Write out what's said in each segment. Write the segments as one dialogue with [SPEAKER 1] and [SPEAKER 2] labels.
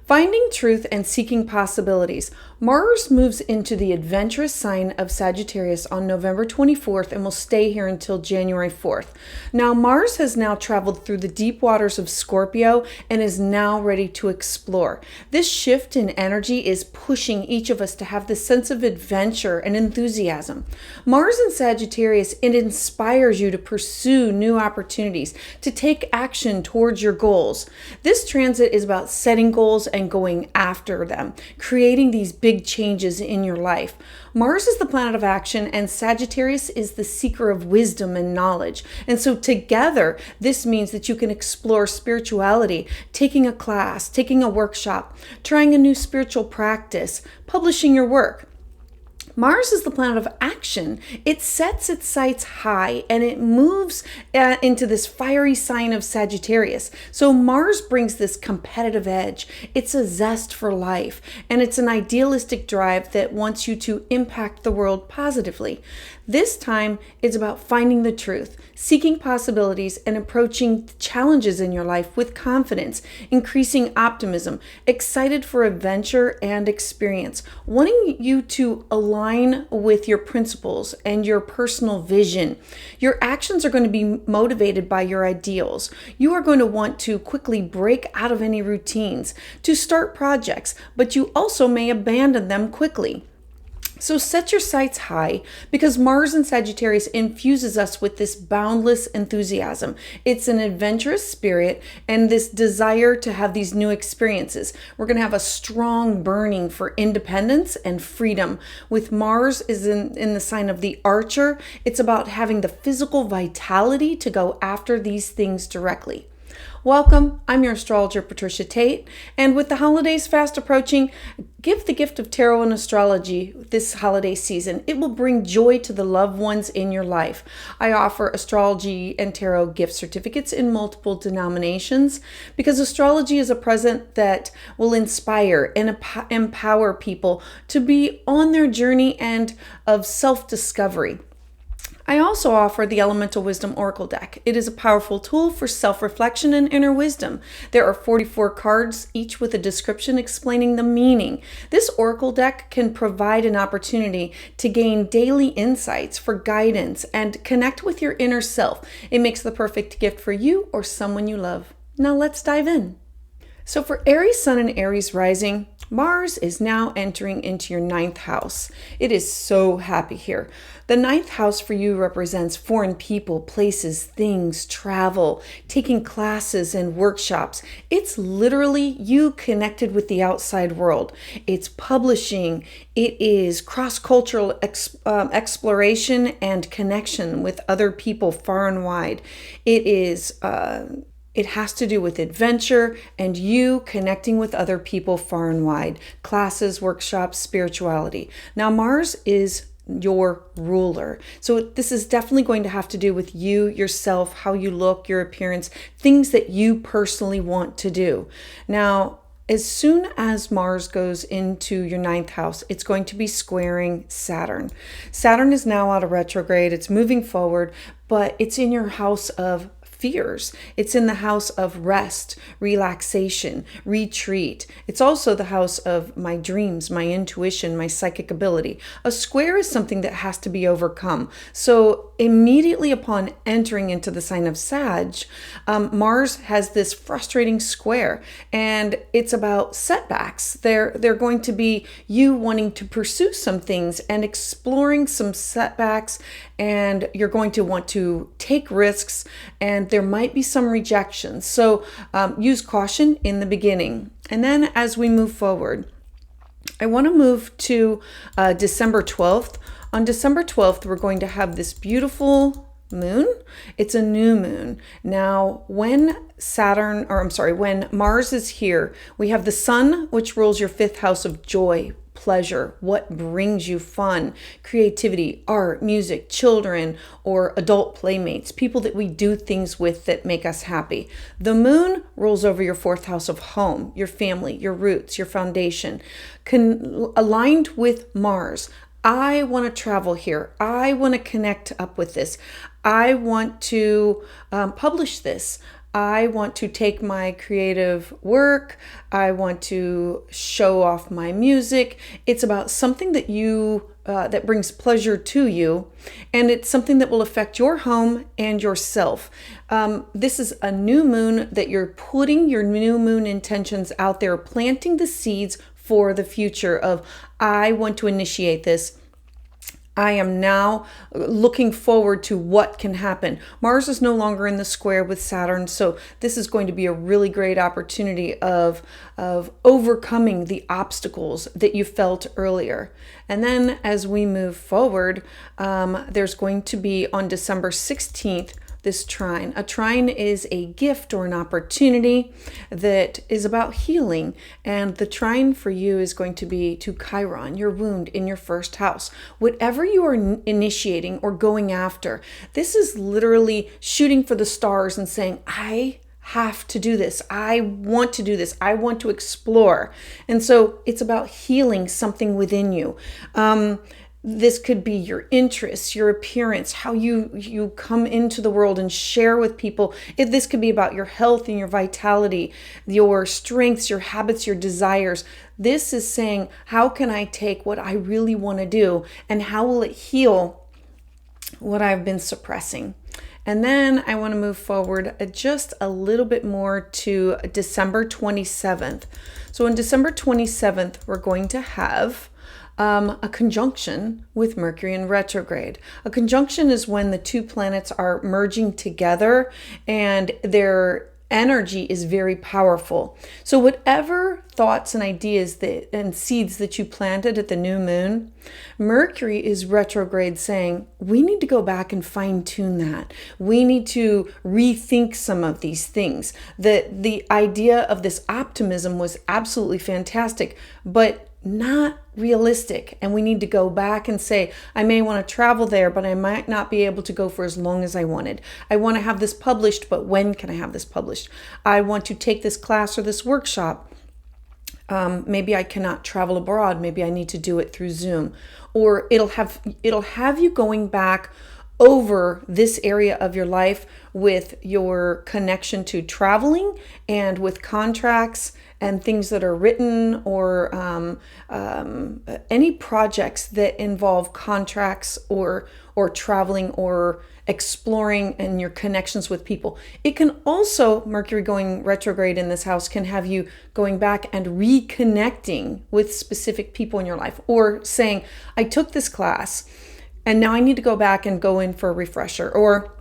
[SPEAKER 1] Finding truth and seeking possibilities. Mars moves into the adventurous sign of Sagittarius on November 24th and will stay here until January 4th. Now, Mars has now traveled through the deep waters of Scorpio and is now ready to explore. This shift in energy is pushing each of us to have this sense of adventure and enthusiasm. Mars in Sagittarius, it inspires you to pursue new opportunities, to take action towards your goals. This transit is about setting goals and going after them, creating these big changes in your life. Mars is the planet of action and Sagittarius is the seeker of wisdom and knowledge. And so together, this means that you can explore spirituality, taking a class, taking a workshop, trying a new spiritual practice, publishing your work. Mars is the planet of action. It sets its sights high and it moves into this fiery sign of Sagittarius. So Mars brings this competitive edge. It's a zest for life, and it's an idealistic drive that wants you to impact the world positively. This time, it's about finding the truth, seeking possibilities, and approaching challenges in your life with confidence, increasing optimism, excited for adventure and experience, wanting you to align with your principles and your personal vision. Your actions are going to be motivated by your ideals. You are going to want to quickly break out of any routines, to start projects, but you also may abandon them quickly. So set your sights high because Mars in Sagittarius infuses us with this boundless enthusiasm. It's an adventurous spirit and this desire to have these new experiences. We're going to have a strong burning for independence and freedom. With Mars is in the sign of the Archer, it's about having the physical vitality to go after these things directly. Welcome, I'm your astrologer, Patricia Tate, and with the holidays fast approaching, give the gift of tarot and astrology this holiday season. It will bring joy to the loved ones in your life. I offer astrology and tarot gift certificates in multiple denominations because astrology is a present that will inspire and empower people to be on their journey and of self-discovery. I also offer the Elemental Wisdom Oracle deck. It is a powerful tool for self-reflection and inner wisdom. There are 44 cards, each with a description explaining the meaning. This Oracle deck can provide an opportunity to gain daily insights for guidance and connect with your inner self. It makes the perfect gift for you or someone you love. Now let's dive in. So for Aries Sun and Aries Rising, Mars is now entering into your 9th house. It is so happy here. The 9th house for you represents foreign people, places, things, travel, taking classes and workshops. It's literally you connected with the outside world. It's publishing. It is cross-cultural exploration and connection with other people far and wide. It has to do with adventure and you connecting with other people far and wide. Classes, workshops, spirituality. Now, Mars is your ruler. So this is definitely going to have to do with you, yourself, how you look, your appearance, things that you personally want to do. Now, as soon as Mars goes into your 9th house, it's going to be squaring Saturn. Saturn is now out of retrograde. It's moving forward, but it's in your house of fears. It's in the house of rest, relaxation, retreat. It's also the house of my dreams, my intuition, my psychic ability. A square is something that has to be overcome. So immediately upon entering into the sign of Sag, Mars has this frustrating square, and it's about setbacks. They're going to be you wanting to pursue some things and exploring some setbacks, and you're going to want to take risks, and there might be some rejections. So use caution in the beginning. And then as we move forward, I want to move to December 12th. On December 12th, we're going to have this beautiful moon. It's a new moon. Now, when Mars is here, we have the sun, which rules your 5th house of joy, pleasure, what brings you fun, creativity, art, music, children, or adult playmates, people that we do things with that make us happy. The moon rules over your 4th house of home, your family, your roots, your foundation. Aligned with Mars, I want to travel here. I want to connect up with this. I want to publish this. I want to take my creative work. I want to show off my music. It's about something that that brings pleasure to you, and it's something that will affect your home and yourself. This is a new moon that you're putting your new moon intentions out there, planting the seeds for the future of, I want to initiate this. I am now looking forward to what can happen. Mars is no longer in the square with Saturn, so this is going to be a really great opportunity of overcoming the obstacles that you felt earlier. And then as we move forward, there's going to be on December 16th, this trine. A trine is a gift or an opportunity that is about healing. And the trine for you is going to be to Chiron, your wound in your first house. Whatever you are initiating or going after, this is literally shooting for the stars and saying, I have to do this. I want to do this. I want to explore. And so it's about healing something within you. This could be your interests, your appearance, how you come into the world and share with people. This could be about your health and your vitality, your strengths, your habits, your desires. This is saying, how can I take what I really want to do and how will it heal what I've been suppressing? And then I want to move forward just a little bit more to December 27th. So on December 27th, we're going to have a conjunction with Mercury in retrograde. A conjunction is when the two planets are merging together and their energy is very powerful. So whatever thoughts and ideas and seeds that you planted at the new moon, Mercury is retrograde saying, we need to go back and fine tune that. We need to rethink some of these things. The idea of this optimism was absolutely fantastic, but not realistic. And we need to go back and say, I may want to travel there, but I might not be able to go for as long as I wanted. I want to have this published, but when can I have this published? I want to take this class or this workshop. Maybe I cannot travel abroad. Maybe I need to do it through Zoom. Or it'll have you going back over this area of your life with your connection to traveling and with contracts and things that are written, or any projects that involve contracts or traveling or exploring and your connections with people. It can also, Mercury going retrograde in this house can have you going back and reconnecting with specific people in your life, or saying, I took this class and now I need to go back and go in for a refresher, or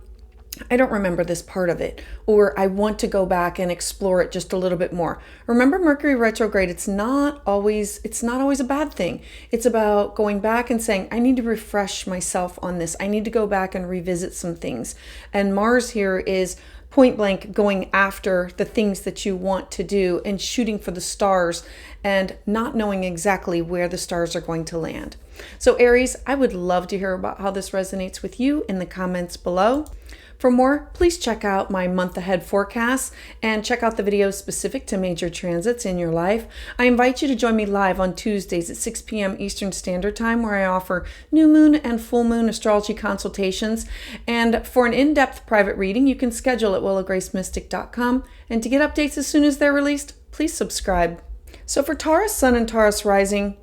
[SPEAKER 1] I don't remember this part of it, or I want to go back and explore it just a little bit more. Remember, Mercury retrograde, it's not always a bad thing. It's about going back and saying, I need to refresh myself on this. I need to go back and revisit some things. And Mars here is point blank going after the things that you want to do and shooting for the stars and not knowing exactly where the stars are going to land. So Aries, I would love to hear about how this resonates with you in the comments below. For more, please check out my month ahead forecast and check out the videos specific to major transits in your life. I invite you to join me live on Tuesdays at 6 p.m. Eastern Standard Time, where I offer new moon and full moon astrology consultations. And for an in-depth private reading, you can schedule at willowgracemystic.com. And to get updates as soon as they're released, please subscribe. So for Taurus Sun and Taurus Rising,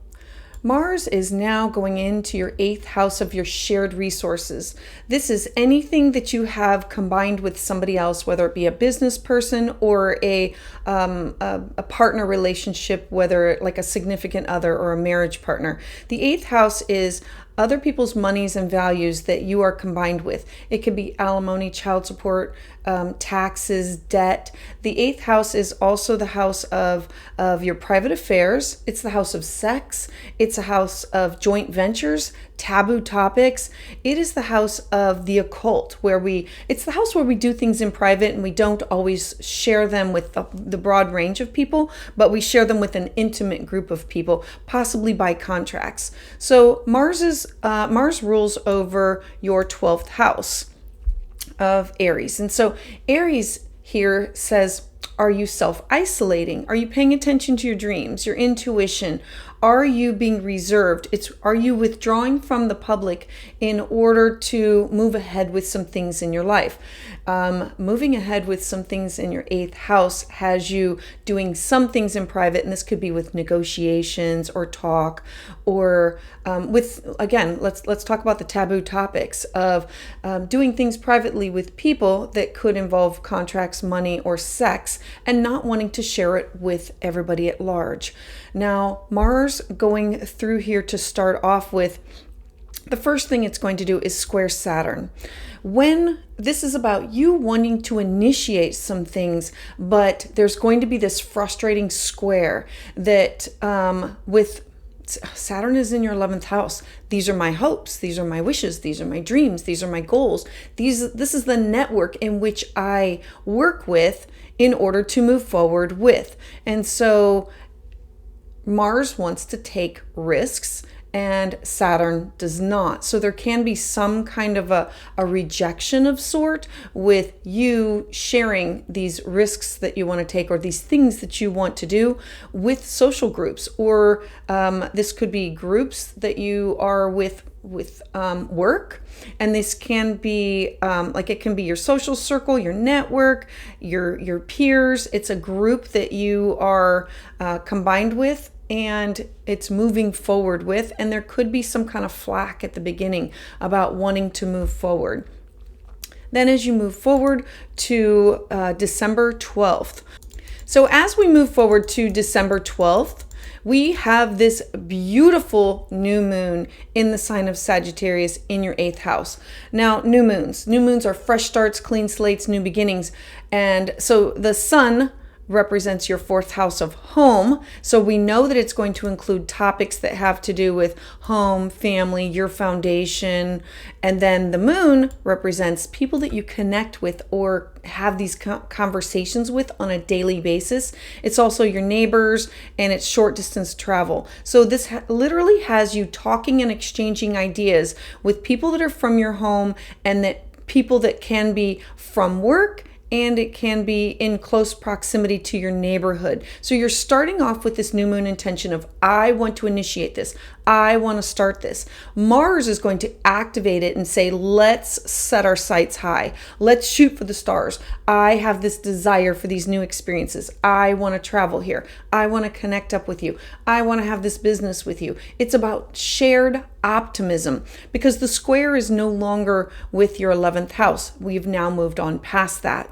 [SPEAKER 1] Mars is now going into your 8th house of your shared resources. This is anything that you have combined with somebody else, whether it be a business person or a partner relationship, whether like a significant other or a marriage partner. The 8th house is other people's monies and values that you are combined with. It could be alimony, child support, taxes, debt. The 8th house is also the house of your private affairs. It's the house of sex. It's a house of joint ventures, taboo topics. It is the house of the occult, it's the house where we do things in private and we don't always share them with the broad range of people, but we share them with an intimate group of people, possibly by contracts. So Mars rules over your 12th house of Aries. And so Aries here says, are you self-isolating? Are you paying attention to your dreams, your intuition? Are you being reserved? Are you withdrawing from the public in order to move ahead with some things in your life? Moving ahead with some things in your eighth house has you doing some things in private, and this could be with negotiations or talk, or with, again, let's talk about the taboo topics of doing things privately with people that could involve contracts, money, or sex, and not wanting to share it with everybody at large. Now, Mars going through here to start off with, the first thing it's going to do is square Saturn. When this is about you wanting to initiate some things, but there's going to be this frustrating square that with Saturn is in your 11th house. These are my hopes. These are my wishes. These are my dreams. These are my goals. This is the network in which I work with in order to move forward with. And so Mars wants to take risks and Saturn does not. So there can be some kind of a rejection of sort with you sharing these risks that you want to take or these things that you want to do with social groups, or this could be groups that you are with work, and this can be like it can be your social circle, your network, your peers. It's a group that you are combined with and it's moving forward with, and there could be some kind of flack at the beginning about wanting to move forward. Then as you move forward to December 12th. So as we move forward to December 12th, we have this beautiful new moon in the sign of Sagittarius in your 8th house. Now, new moons are fresh starts, clean slates, new beginnings. And so the sun represents your 4th house of home. So we know that it's going to include topics that have to do with home, family, your foundation. And then the moon represents people that you connect with or have these conversations with on a daily basis. It's also your neighbors, and it's short distance travel. So this literally has you talking and exchanging ideas with people that are from your home, and that people that can be from work, and it can be in close proximity to your neighborhood. So you're starting off with this new moon intention of, I want to initiate this. I want to start this. Mars is going to activate it and say, let's set our sights high. Let's shoot for the stars. I have this desire for these new experiences. I want to travel here. I want to connect up with you. I want to have this business with you. It's about shared optimism, because the square is no longer with your 11th house. We've now moved on past that.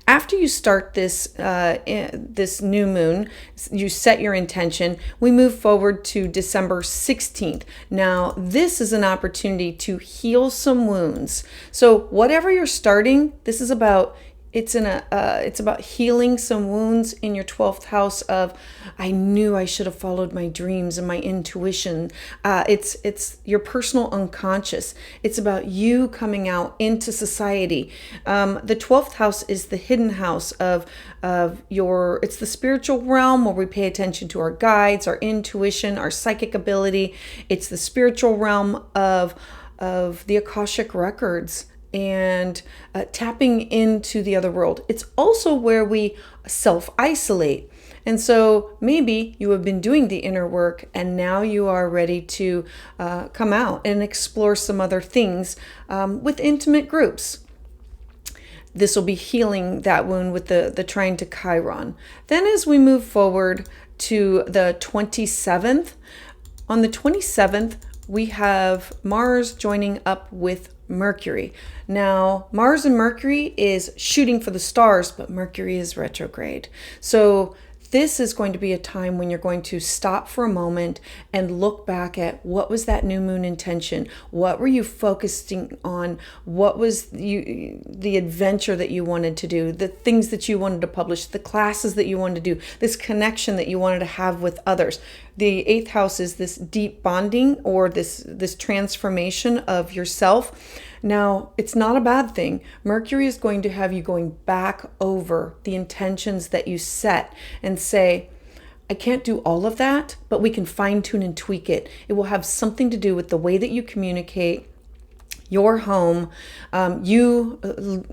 [SPEAKER 1] After you start this new moon, you set your intention, we move forward to December 16th. Now, this is an opportunity to heal some wounds. So whatever you're starting, this is about, it's about healing some wounds in your 12th house of, I knew I should have followed my dreams and my intuition. It's your personal unconscious. It's about you coming out into society. The 12th house is the hidden house of it's the spiritual realm where we pay attention to our guides, our intuition, our psychic ability. It's the spiritual realm of the Akashic records and tapping into the other world. It's also where we self-isolate. And so maybe you have been doing the inner work and now you are ready to come out and explore some other things with intimate groups. This will be healing that wound with the trine to Chiron. Then as we move forward to the 27th, on the 27th, we have Mars joining up with Mercury. Now, Mars and Mercury is shooting for the stars, but Mercury is retrograde. So this is going to be a time when you're going to stop for a moment and look back at what was that new moon intention? What were you focusing on? What was the adventure that you wanted to do? The things that you wanted to publish, the classes that you wanted to do, this connection that you wanted to have with others. The 8th house is this deep bonding or this transformation of yourself. Now, it's not a bad thing. Mercury is going to have you going back over the intentions that you set and say, I can't do all of that, but we can fine tune and tweak it. It will have something to do with the way that you communicate, your home, you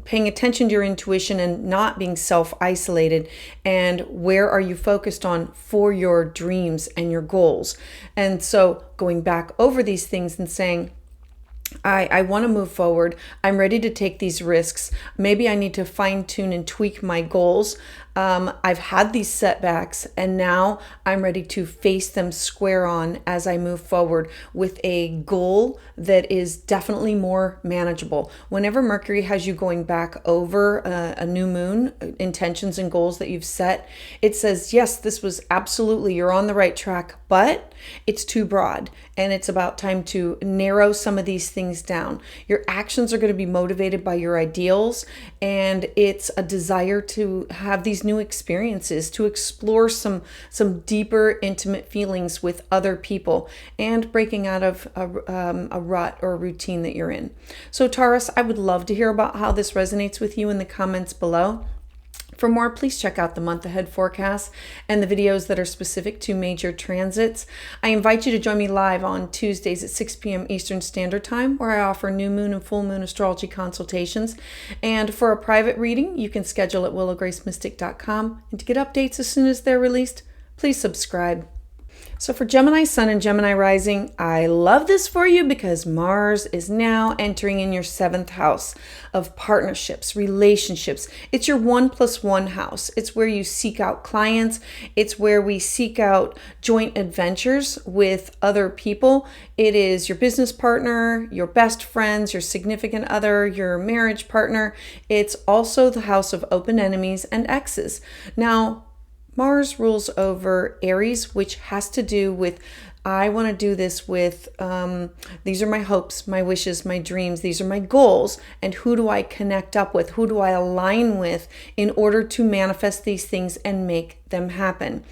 [SPEAKER 1] paying attention to your intuition and not being self-isolated, and where are you focused on for your dreams and your goals. And so going back over these things and saying, I want to move forward. I'm ready to take these risks. Maybe I need to fine tune and tweak my goals. I've had these setbacks and now I'm ready to face them square on as I move forward with a goal that is definitely more manageable. Whenever Mercury has you going back over a new moon, intentions and goals that you've set, it says, yes, this was absolutely, you're on the right track, but it's too broad and it's about time to narrow some of these things down. Your actions are going to be motivated by your ideals, and it's a desire to have these new experiences, to explore some deeper, intimate feelings with other people, and breaking out of a rut or a routine that you're in. So Taurus, I would love to hear about how this resonates with you in the comments below. For more, please check out the month ahead forecast and the videos that are specific to major transits. I invite you to join me live on Tuesdays at 6 p.m. Eastern Standard Time, where I offer new moon and full moon astrology consultations. And for a private reading, you can schedule at willowgracemystic.com. And to get updates as soon as they're released, please subscribe. So for Gemini Sun and Gemini Rising, I love this for you because Mars is now entering in your 7th house of partnerships, relationships. It's your 1+1 house. It's where you seek out clients. It's where we seek out joint adventures with other people. It is your business partner, your best friends, your significant other, your marriage partner. It's also the house of open enemies and exes. Now, Mars rules over Aries, which has to do with, I want to do this with, these are my hopes, my wishes, my dreams, these are my goals, and who do I connect up with? Who do I align with in order to manifest these things and make them happen?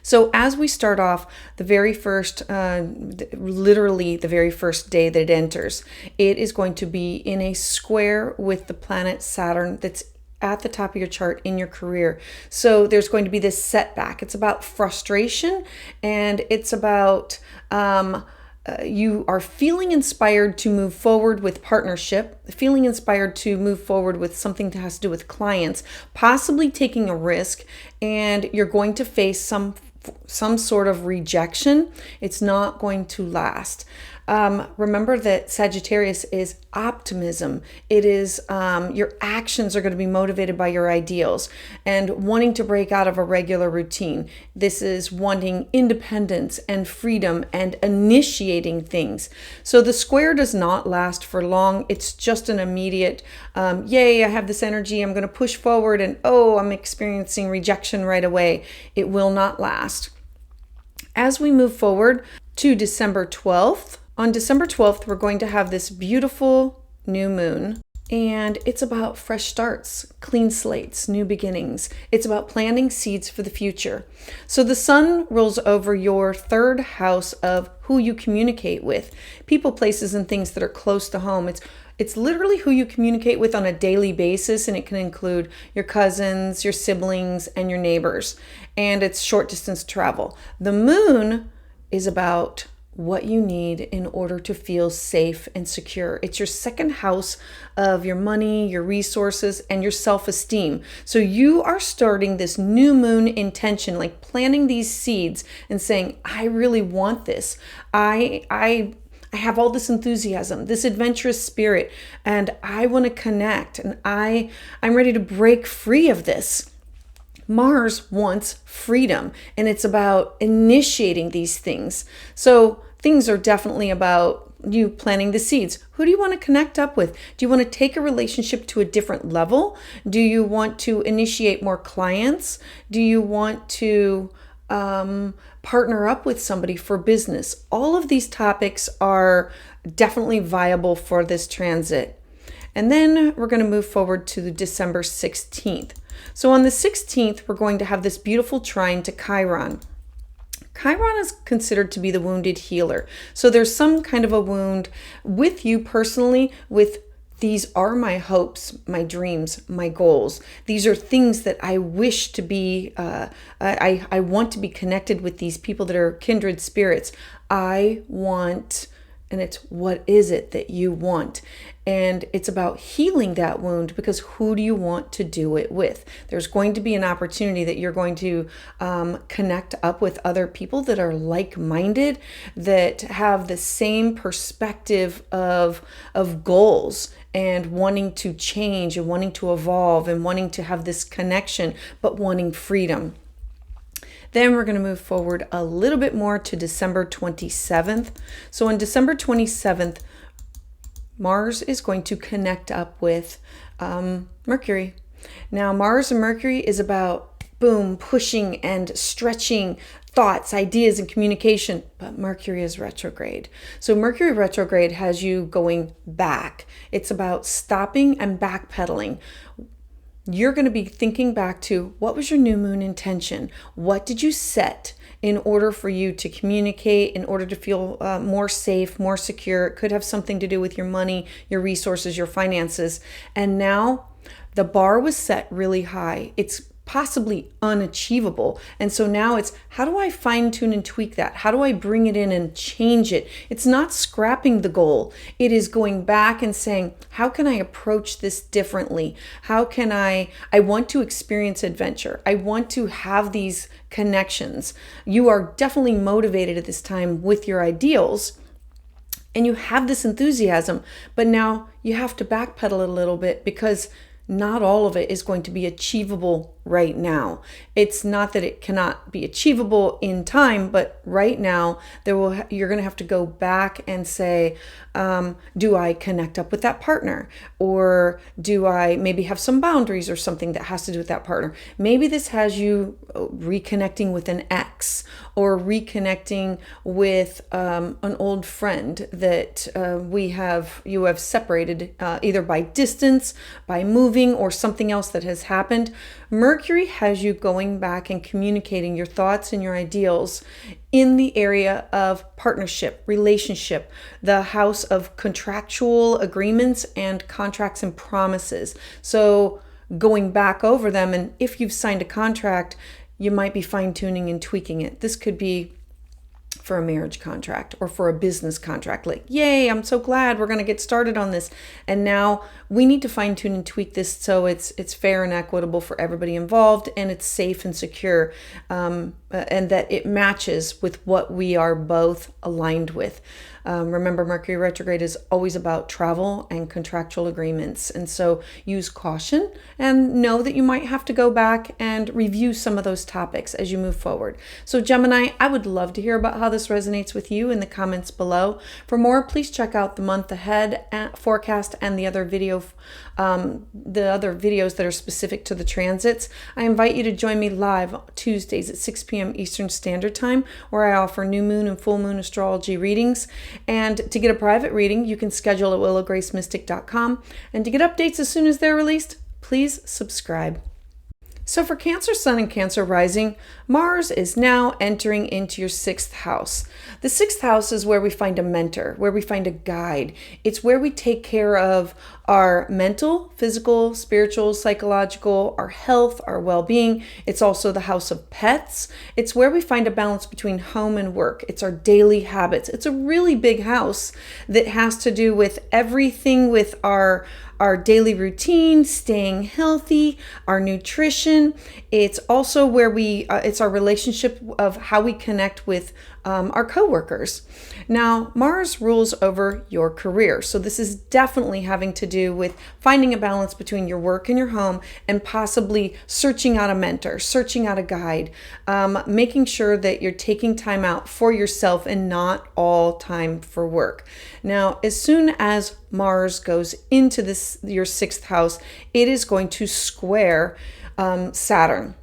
[SPEAKER 1] So as we start off, the very first, literally the very first day that it enters, it is going to be in a square with the planet Saturn that's at the top of your chart in your career. So there's going to be this setback. It's about frustration, and it's about you are feeling inspired to move forward with partnership, feeling inspired to move forward with something that has to do with clients, possibly taking a risk, and you're going to face some sort of rejection. It's not going to last. Remember that Sagittarius is optimism. It is your actions are going to be motivated by your ideals and wanting to break out of a regular routine. This is wanting independence and freedom and initiating things. So the square does not last for long. It's just an immediate, yay, I have this energy, I'm going to push forward, and oh, I'm experiencing rejection right away. It will not last. As we move forward to December 12th, on December 12th, we're going to have this beautiful new moon, and it's about fresh starts, clean slates, new beginnings. It's about planting seeds for the future. So the sun rules over your 3rd house of who you communicate with, people, places, and things that are close to home. It's literally who you communicate with on a daily basis, and it can include your cousins, your siblings, and your neighbors. And it's short distance travel. The moon is about what you need in order to feel safe and secure. It's your 2nd house of your money, your resources, and your self-esteem. So you are starting this new moon intention, like planting these seeds and saying, I really want this. I have all this enthusiasm, this adventurous spirit, and I want to connect, and I'm ready to break free of this. Mars wants freedom, and it's about initiating these things. So things are definitely about you planting the seeds. Who do you want to connect up with? Do you want to take a relationship to a different level? Do you want to initiate more clients? Do you want to partner up with somebody for business? All of these topics are definitely viable for this transit. And then we're going to move forward to December 16th. So on the 16th, we're going to have this beautiful trine to Chiron. Chiron is considered to be the wounded healer. So there's some kind of a wound with you personally, with these are my hopes, my dreams, my goals. These are things that I wish to be, I want to be connected with these people that are kindred spirits. I want and it's what is it that you want? And it's about healing that wound, because who do you want to do it with? There's going to be an opportunity that you're going to connect up with other people that are like-minded, that have the same perspective of goals and wanting to change and wanting to evolve and wanting to have this connection, but wanting freedom. Then we're going to move forward a little bit more to December 27th. So on December 27th, Mars is going to connect up with Mercury. Now, Mars and Mercury is about, boom, pushing and stretching thoughts, ideas, and communication, but Mercury is retrograde. So Mercury retrograde has you going back. It's about stopping and backpedaling. You're going to be thinking back to, what was your new moon intention? What did you set in order for you to communicate, in order to feel more safe, more secure? It could have something to do with your money, your resources, your finances. And now the bar was set really high. It's possibly unachievable. And so now it's, how do I fine tune and tweak that? How do I bring it in and change it? It's not scrapping the goal. It is going back and saying, how can I approach this differently? How can I want to experience adventure. I want to have these connections. You are definitely motivated at this time with your ideals, and you have this enthusiasm, but now you have to backpedal it a little bit, because not all of it is going to be achievable right now. It's not that it cannot be achievable in time, but right now you're going to have to go back and say, do I connect up with that partner? Or do I maybe have some boundaries or something that has to do with that partner? Maybe this has you reconnecting with an ex, or reconnecting with an old friend that you have separated either by distance, by moving, or something else that has happened. Mercury has you going back and communicating your thoughts and your ideals in the area of partnership, relationship, the house of contractual agreements and contracts and promises. So going back over them, and if you've signed a contract, you might be fine-tuning and tweaking it. This could be for a marriage contract or for a business contract. Like, yay, I'm so glad we're going to get started on this. And now we need to fine tune and tweak this so it's fair and equitable for everybody involved, and it's safe and secure, and that it matches with what we are both aligned with. Remember, Mercury retrograde is always about travel and contractual agreements. And so use caution and know that you might have to go back and review some of those topics as you move forward. So Gemini, I would love to hear about how this resonates with you in the comments below. For more, please check out the month ahead forecast and the other videos that are specific to the transits. I invite you to join me live Tuesdays at 6 p.m. Eastern Standard Time, where I offer new moon and full moon astrology readings. And to get a private reading, you can schedule at willowgracemystic.com. And to get updates as soon as they're released, please subscribe. So for Cancer Sun and Cancer Rising, Mars is now entering into your 6th house. The 6th house is where we find a mentor, where we find a guide. It's where we take care of our mental, physical, spiritual, psychological, our health, our well-being. It's also the house of pets. It's where we find a balance between home and work. It's our daily habits. It's a really big house that has to do with everything with our daily routine, staying healthy, our nutrition. It's also where it's our relationship of how we connect with our coworkers. Now, Mars rules over your career. So this is definitely having to do with finding a balance between your work and your home, and possibly searching out a mentor, searching out a guide, making sure that you're taking time out for yourself and not all time for work. Now, as soon as Mars goes into your 6th house, it is going to square Saturn.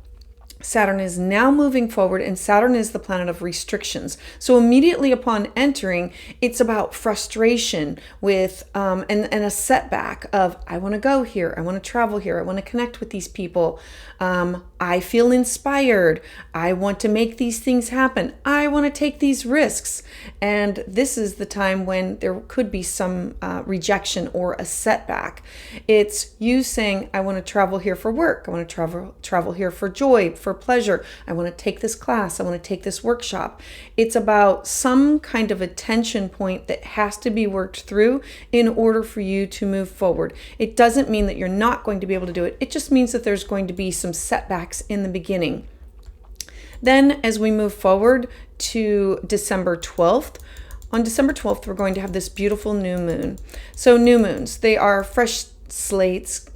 [SPEAKER 1] Saturn is now moving forward, and Saturn is the planet of restrictions. So immediately upon entering, it's about frustration with and a setback of, I want to go here, I want to travel here, I want to connect with these people. I I feel inspired. I want to make these things happen. I want to take these risks. And this is the time when there could be some rejection or a setback. It's you saying, I want to travel here for work. I want to travel here for joy, for pleasure. I want to take this class. I want to take this workshop. It's about some kind of a tension point that has to be worked through in order for you to move forward. It doesn't mean that you're not going to be able to do it. It just means that there's going to be some setbacks in the beginning. Then as we move forward to December 12th, on December 12th, we're going to have this beautiful new moon. So new moons, they are fresh slates,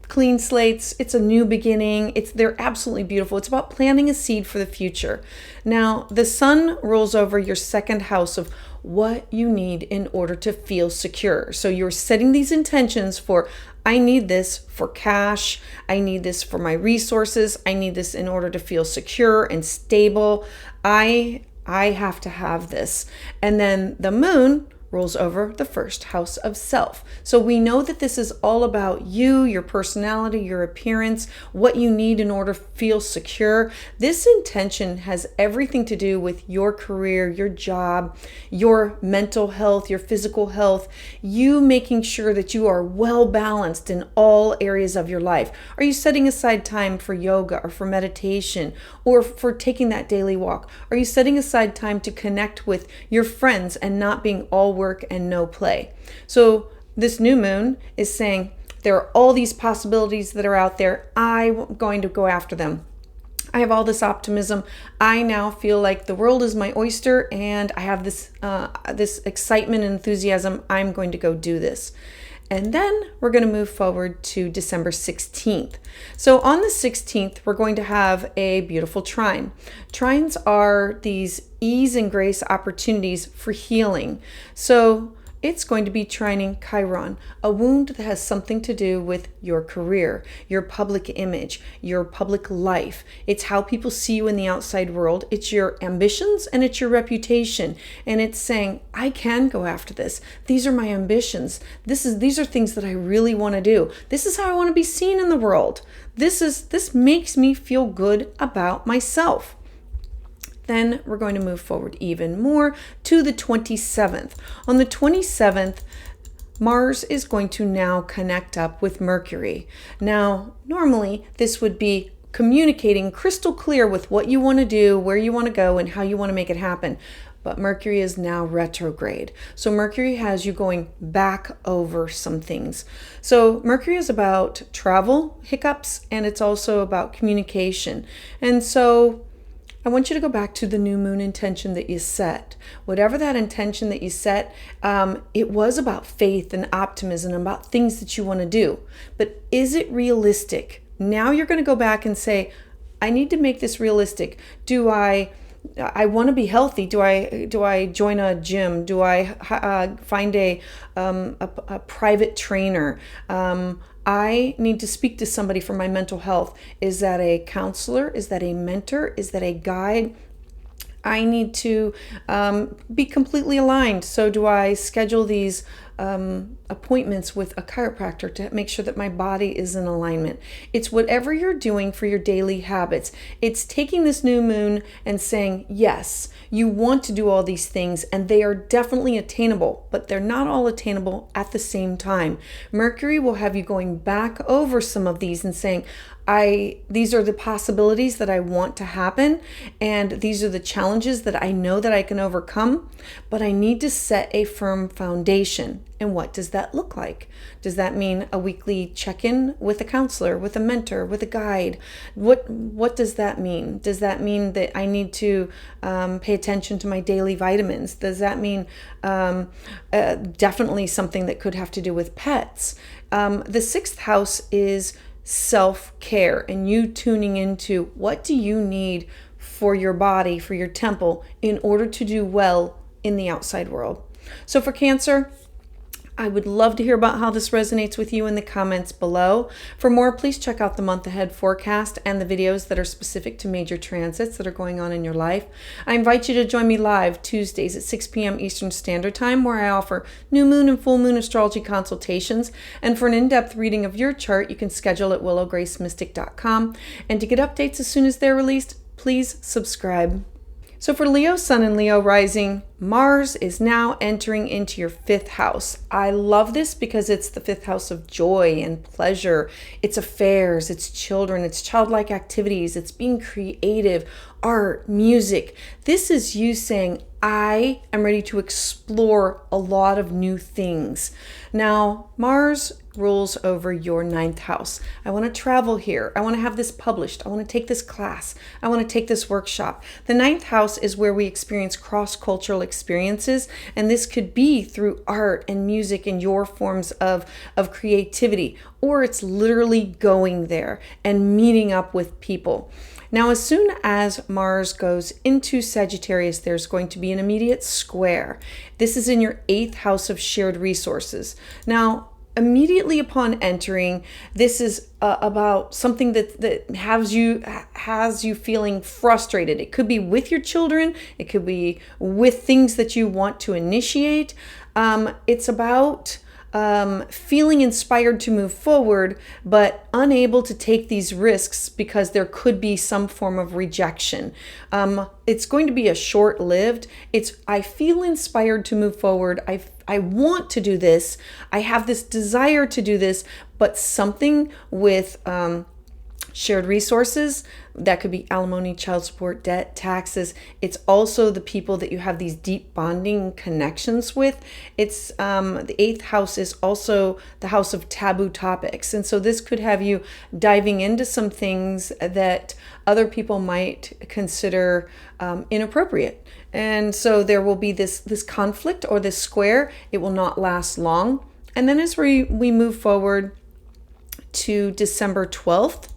[SPEAKER 1] clean slates. It's a new beginning. They're absolutely beautiful. It's about planting a seed for the future. Now, the sun rolls over your second house of what you need in order to feel secure. So you're setting these intentions for, I need this for cash. I need this for my resources. I need this in order to feel secure and stable. I have to have this. And then the moon rolls over the first house of self. So we know that this is all about you, your personality, your appearance, what you need in order to feel secure. This intention has everything to do with your career, your job, your mental health, your physical health, you making sure that you are well balanced in all areas of your life. Are you setting aside time for yoga or for meditation or for taking that daily walk? Are you setting aside time to connect with your friends and not being all work and no play? So this new moon is saying there are all these possibilities that are out there. I'm going to go after them. I have all this optimism. I now feel like the world is my oyster and I have this excitement and enthusiasm. I'm going to go do this. And then we're going to move forward to December 16th. So on the 16th, we're going to have a beautiful trine. Trines are these ease and grace opportunities for healing. So it's going to be trining Chiron, a wound that has something to do with your career, your public image, your public life. It's how people see you in the outside world. It's your ambitions and it's your reputation. And it's saying, I can go after this. These are my ambitions. These are things that I really want to do. This is how I want to be seen in the world. This makes me feel good about myself. Then we're going to move forward even more to the 27th. On the 27th, Mars is going to now connect up with Mercury. Now, normally this would be communicating crystal clear with what you want to do, where you want to go, and how you want to make it happen. But Mercury is now retrograde. So Mercury has you going back over some things. So Mercury is about travel, hiccups, and it's also about communication. And so I want you to go back to the new moon intention that you set. Whatever that intention that you set, it was about faith and optimism, about things that you want to do. But is it realistic? Now you're going to go back and say, I need to make this realistic. I want to be healthy. Do I join a gym? Do I find a private trainer? I need to speak to somebody for my mental health. Is that a counselor? Is that a mentor? Is that a guide? I need to be completely aligned. So do I schedule these appointments with a chiropractor to make sure that my body is in alignment? It's whatever you're doing for your daily habits. It's taking this new moon and saying, yes, you want to do all these things and they are definitely attainable, but they're not all attainable at the same time. Mercury will have you going back over some of these and saying, these are the possibilities that I want to happen, and these are the challenges that I know that I can overcome, but I need to set a firm foundation. And what does that look like? Does that mean a weekly check-in with a counselor, with a mentor, with a guide? What does that mean? Does that mean that I need to pay attention to my daily vitamins? Does that mean definitely something that could have to do with pets? The sixth house is self-care and you tuning into what do you need for your body, for your temple, in order to do well in the outside world. So for Cancer, I would love to hear about how this resonates with you in the comments below. For more, please check out the month ahead forecast and the videos that are specific to major transits that are going on in your life. I invite you to join me live Tuesdays at 6 p.m. Eastern Standard Time, where I offer new moon and full moon astrology consultations. And for an in-depth reading of your chart, you can schedule at willowgracemystic.com. And to get updates as soon as they're released, please subscribe. So for Leo Sun and Leo Rising, Mars is now entering into your 5th house. I love this because it's the 5th house of joy and pleasure. It's affairs, it's children, it's childlike activities, it's being creative, art, music. This is you saying, I am ready to explore a lot of new things. Now, Mars rules over your 9th house. I want to travel here. I want to have this published. I want to take this class. I want to take this workshop. The 9th house is where we experience cross-cultural experiences, and this could be through art and music and your forms of creativity, or it's literally going there and meeting up with people. Now, as soon as Mars goes into Sagittarius, there's going to be an immediate square. This is in your 8th house of shared resources. Now, immediately upon entering, this is about something that has you feeling frustrated. It could be with your children. It could be with things that you want to initiate. It's about feeling inspired to move forward, but unable to take these risks because there could be some form of rejection. It's going to be a short-lived. I feel inspired to move forward. I want to do this. I have this desire to do this, but something with shared resources, that could be alimony, child support, debt, taxes. It's also the people that you have these deep bonding connections with. It's the 8th house is also the house of taboo topics. And so this could have you diving into some things that other people might consider inappropriate. And so there will be this conflict or this square. It will not last long. And then as we move forward to December 12th,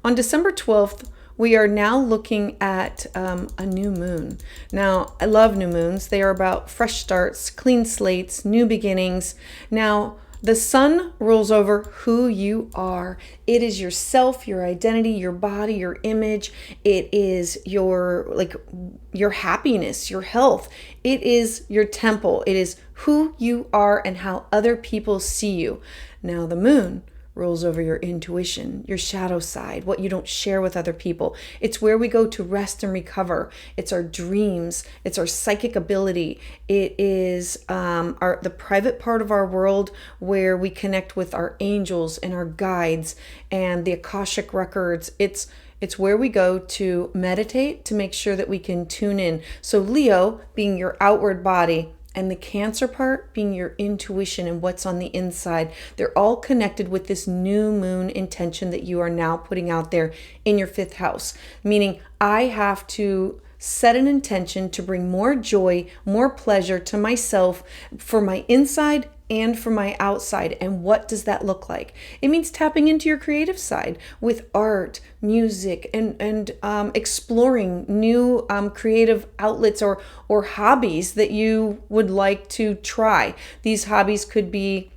[SPEAKER 1] on December 12th, we are now looking at a new moon. Now, I love new moons. They are about fresh starts, clean slates, new beginnings. Now, the sun rules over who you are. It is yourself, your identity, your body, your image. It is your happiness, your health. It is your temple. It is who you are and how other people see you. Now, the moon rules over your intuition, your shadow side, what you don't share with other people. It's where we go to rest and recover. It's our dreams. It's our psychic ability. It is the private part of our world where we connect with our angels and our guides and the Akashic records. It's where we go to meditate to make sure that we can tune in. So Leo being your outward body, and the Cancer part being your intuition and what's on the inside. They're all connected with this new moon intention that you are now putting out there in your 5th house. Meaning I have to set an intention to bring more joy, more pleasure to myself for my inside and for my outside. And what does that look like? It means tapping into your creative side with art, music, and exploring new creative outlets or hobbies that you would like to try. These hobbies could be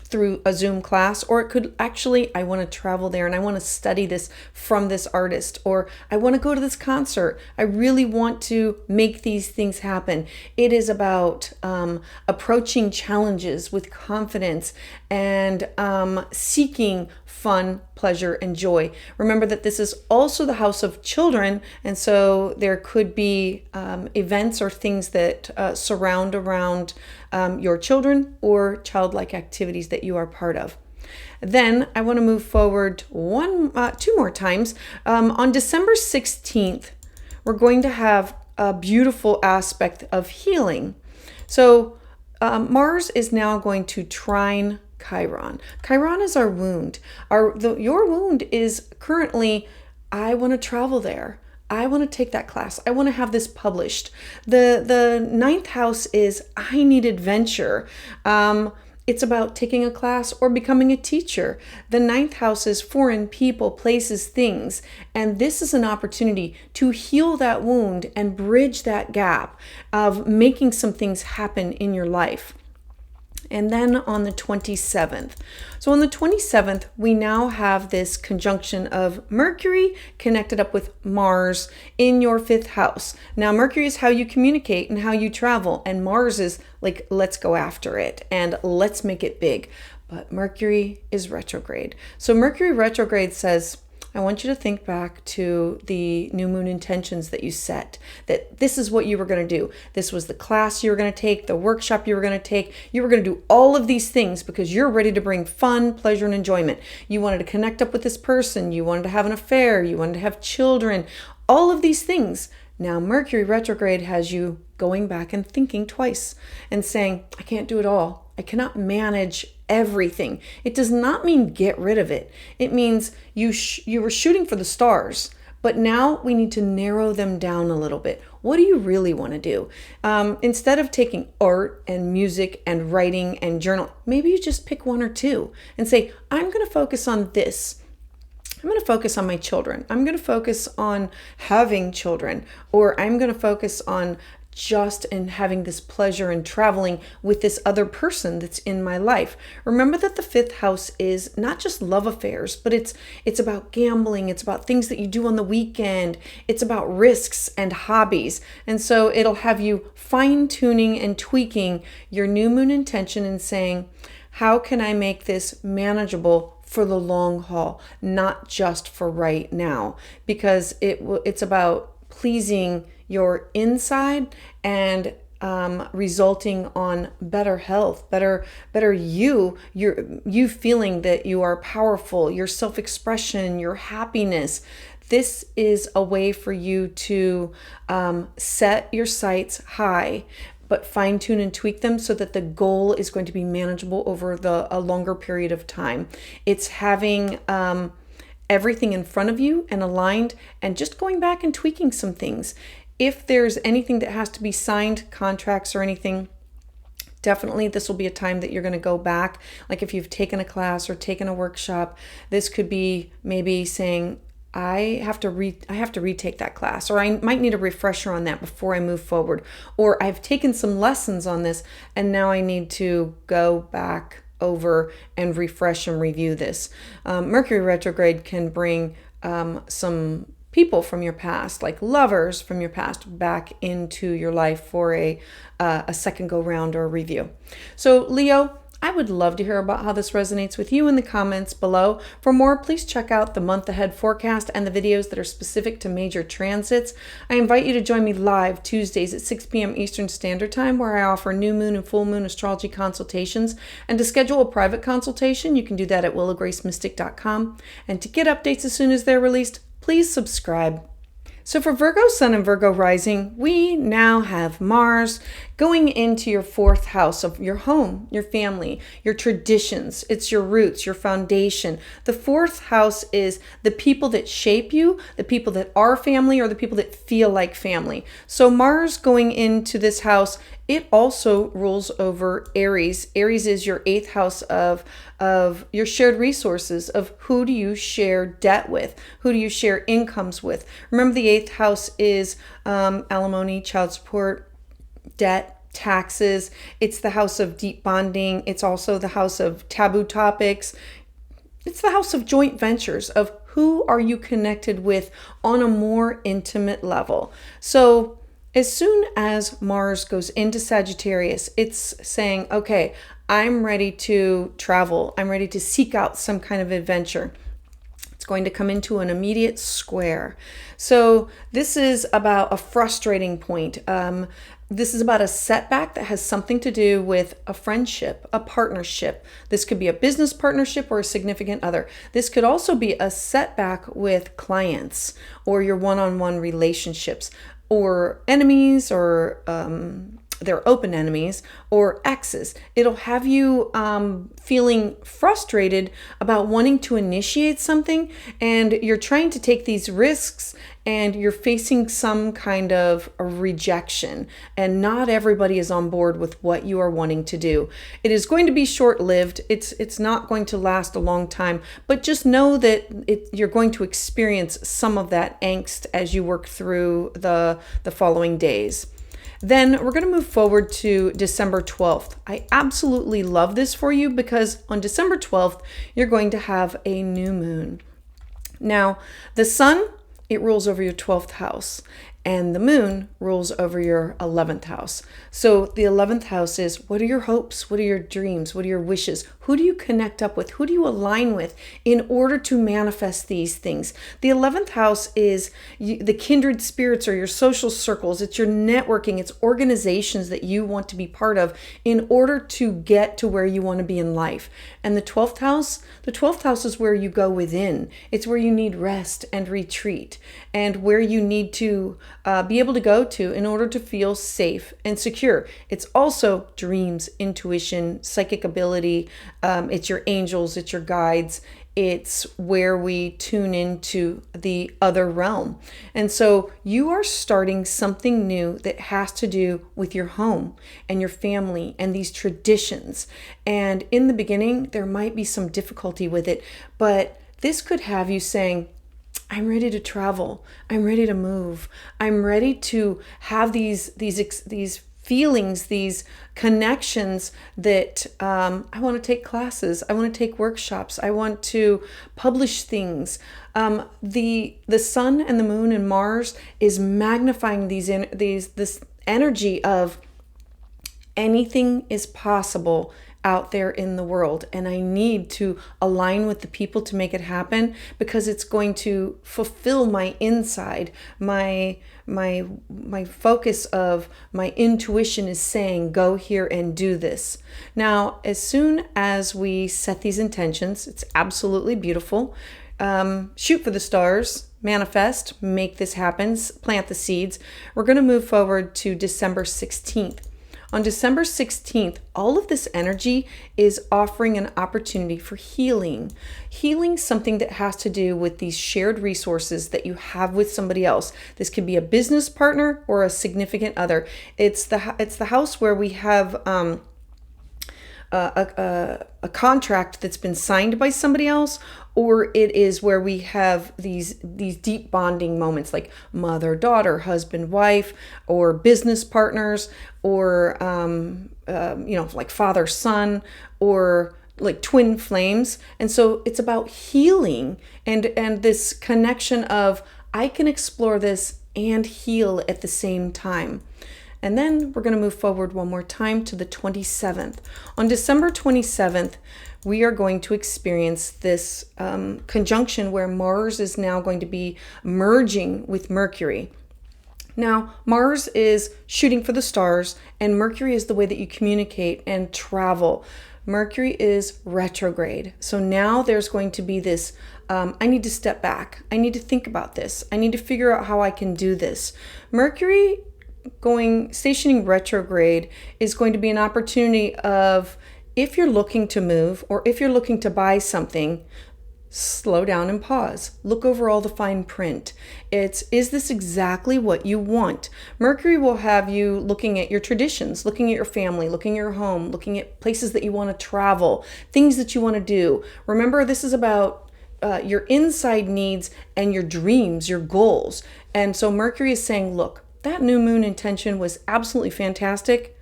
[SPEAKER 1] through a Zoom class, or it could actually, I want to travel there and I want to study this from this artist, or I want to go to this concert. I really want to make these things happen. It is about approaching challenges with confidence and seeking fun, pleasure, and joy. Remember that this is also the house of children, and so there could be events or things that surround around your children or childlike activities that you are part of. Then I want to move forward two more times. On December 16th, we're going to have a beautiful aspect of healing. So Mars is now going to trine Chiron. Chiron is our wound. Your wound is currently, I want to travel there. I want to take that class. I want to have this published. The 9th house is I need adventure. It's about taking a class or becoming a teacher. The 9th house is foreign people, places, things. And this is an opportunity to heal that wound and bridge that gap of making some things happen in your life. and then on the 27th. So on the 27th, we now have this conjunction of Mercury connected up with Mars in your 5th house. Now, Mercury is how you communicate and how you travel, and Mars is like, let's go after it and let's make it big. But Mercury is retrograde. So Mercury retrograde says, I want you to think back to the new moon intentions that you set, that this is what you were going to do. This was the class you were going to take, the workshop you were going to take. You were going to do all of these things because you're ready to bring fun, pleasure, and enjoyment. You wanted to connect up with this person. You wanted to have an affair. You wanted to have children, all of these things. Now, Mercury retrograde has you going back and thinking twice and saying, I can't do it all. I cannot manage everything. It does not mean get rid of it. It means you were shooting for the stars, but now we need to narrow them down a little bit. What do you really want to do? Instead of taking art and music and writing and journal, maybe you just pick one or two and say, I'm going to focus on this. I'm going to focus on my children. I'm going to focus on having children, or I'm going to focus on just in having this pleasure and traveling with this other person that's in my life. Remember that the 5th house is not just love affairs, but it's about gambling. It's about things that you do on the weekend. It's about risks and hobbies. And so it'll have you fine-tuning and tweaking your new moon intention and saying, how can I make this manageable for the long haul, not just for right now? Because it's about pleasing your inside and resulting on better health, better you feeling that you are powerful, your self-expression, your happiness. This is a way for you to set your sights high, but fine tune and tweak them so that the goal is going to be manageable over a longer period of time. It's having everything in front of you and aligned and just going back and tweaking some things. If there's anything that has to be signed, contracts or anything, definitely this will be a time that you're going to go back. Like if you've taken a class or taken a workshop, this could be maybe saying, I have to retake that class, or I might need a refresher on that before I move forward, or I've taken some lessons on this and now I need to go back over and refresh and review this. Mercury retrograde can bring some people from your past, like lovers from your past, back into your life for a second go round or a review. So Leo, I would love to hear about how this resonates with you in the comments below. For more, please check out the month ahead forecast and the videos that are specific to major transits. I invite you to join me live Tuesdays at 6 p.m. Eastern Standard Time, where I offer new moon and full moon astrology consultations. And to schedule a private consultation, you can do that at willowgracemystic.com. And to get updates as soon as they're released, please subscribe. So for Virgo Sun and Virgo Rising, we now have Mars going into your 4th house of your home, your family, your traditions. It's your roots, your foundation. The 4th house is the people that shape you, the people that are family, or the people that feel like family. So Mars going into this house, it also rules over Aries. Aries is your 8th house of your shared resources, of who do you share debt with, who do you share incomes with. Remember, the 8th house is alimony, child support, debt, taxes. It's the house of deep bonding. It's also the house of taboo topics. It's the house of joint ventures, of who are you connected with on a more intimate level. So as soon as Mars goes into Sagittarius, it's saying, okay, I'm ready to travel. I'm ready to seek out some kind of adventure. It's going to come into an immediate square. So this is about a frustrating point. This is about a setback that has something to do with a friendship, a partnership. This could be a business partnership or a significant other. This could also be a setback with clients or your one-on-one relationships, or enemies, or they're open enemies, or exes. It'll have you feeling frustrated about wanting to initiate something, and you're trying to take these risks and you're facing some kind of a rejection, and not everybody is on board with what you are wanting to do. It is going to be short-lived. It's not going to last a long time, but just know that you're going to experience some of that angst as you work through the following days. Then we're going to move forward to December 12th. I absolutely love this for you because on December 12th, you're going to have a new moon. Now, the sun, it rules over your 12th house, and the moon rules over your 11th house. So the 11th house is, what are your hopes? What are your dreams? What are your wishes? Who do you connect up with? Who do you align with in order to manifest these things? The 11th house is the kindred spirits or your social circles. It's your networking. It's organizations that you want to be part of in order to get to where you want to be in life. And the 12th house is where you go within. It's where you need rest and retreat, and where you need to be able to go to in order to feel safe and secure. It's also dreams, intuition, psychic ability. It's your angels, it's your guides. It's where we tune into the other realm. And so you are starting something new that has to do with your home and your family and these traditions. And in the beginning, there might be some difficulty with it, but this could have you saying, I'm ready to travel. I'm ready to move. I'm ready to have these feelings, these connections that I want to take classes. I want to take workshops. I want to publish things. The sun and the moon and Mars is magnifying this energy of anything is possible out there in the world, and I need to align with the people to make it happen, because it's going to fulfill my inside. My focus of my intuition is saying, go here and do this. Now, as soon as we set these intentions, it's absolutely beautiful. Shoot for the stars, manifest, make this happen, plant the seeds. We're going to move forward to December 16th. On December 16th, all of this energy is offering an opportunity for healing. Healing something that has to do with these shared resources that you have with somebody else. This could be a business partner or a significant other. It's the house where we have a contract that's been signed by somebody else, or it is where we have these deep bonding moments like mother, daughter, husband, wife, or business partners, or like father, son, or like twin flames. And so it's about healing and this connection of I can explore this and heal at the same time. And then we're going to move forward one more time to the 27th. On December 27th, we are going to experience this conjunction where Mars is now going to be merging with Mercury. Now, Mars is shooting for the stars, and Mercury is the way that you communicate and travel. Mercury is retrograde. So now there's going to be this, I need to step back. I need to think about this. I need to figure out how I can do this. Mercury stationing retrograde is going to be an opportunity of, if you're looking to move or if you're looking to buy something, slow down and pause. Look over all the fine print. Is this exactly what you want? Mercury will have you looking at your traditions, looking at your family, looking at your home, looking at places that you want to travel, things that you want to do. Remember, this is about your inside needs and your dreams, your goals. And so Mercury is saying, look, that new moon intention was absolutely fantastic,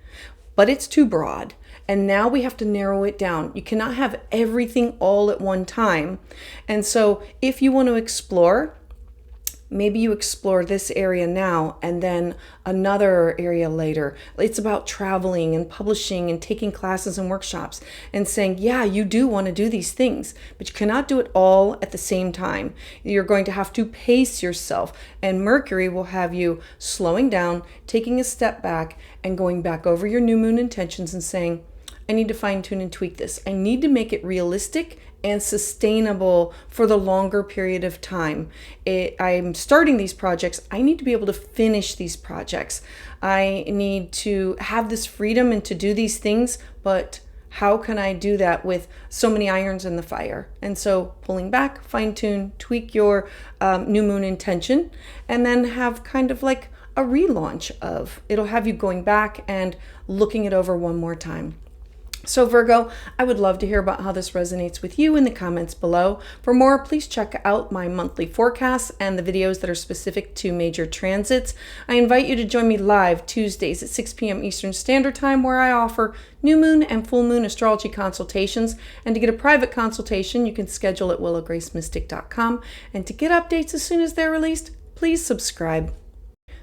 [SPEAKER 1] but it's too broad. And now we have to narrow it down. You cannot have everything all at one time. And so if you want to explore, maybe you explore this area now and then another area later. It's about traveling and publishing and taking classes and workshops and saying, yeah, you do want to do these things, but you cannot do it all at the same time. You're going to have to pace yourself. And Mercury will have you slowing down, taking a step back, and going back over your new moon intentions and saying, I need to fine tune and tweak this. I need to make it realistic and sustainable for the longer period of time. I'm starting these projects. I need to be able to finish these projects. I need to have this freedom and to do these things, but how can I do that with so many irons in the fire? And so pulling back, fine tune, tweak your new moon intention, and then have kind of like a relaunch it'll have you going back and looking it over one more time. So Virgo, I would love to hear about how this resonates with you in the comments below. For more, please check out my monthly forecasts and the videos that are specific to major transits. I invite you to join me live Tuesdays at 6 p.m. Eastern Standard Time, where I offer new moon and full moon astrology consultations. And to get a private consultation, you can schedule at willowgracemystic.com. And to get updates as soon as they're released, please subscribe.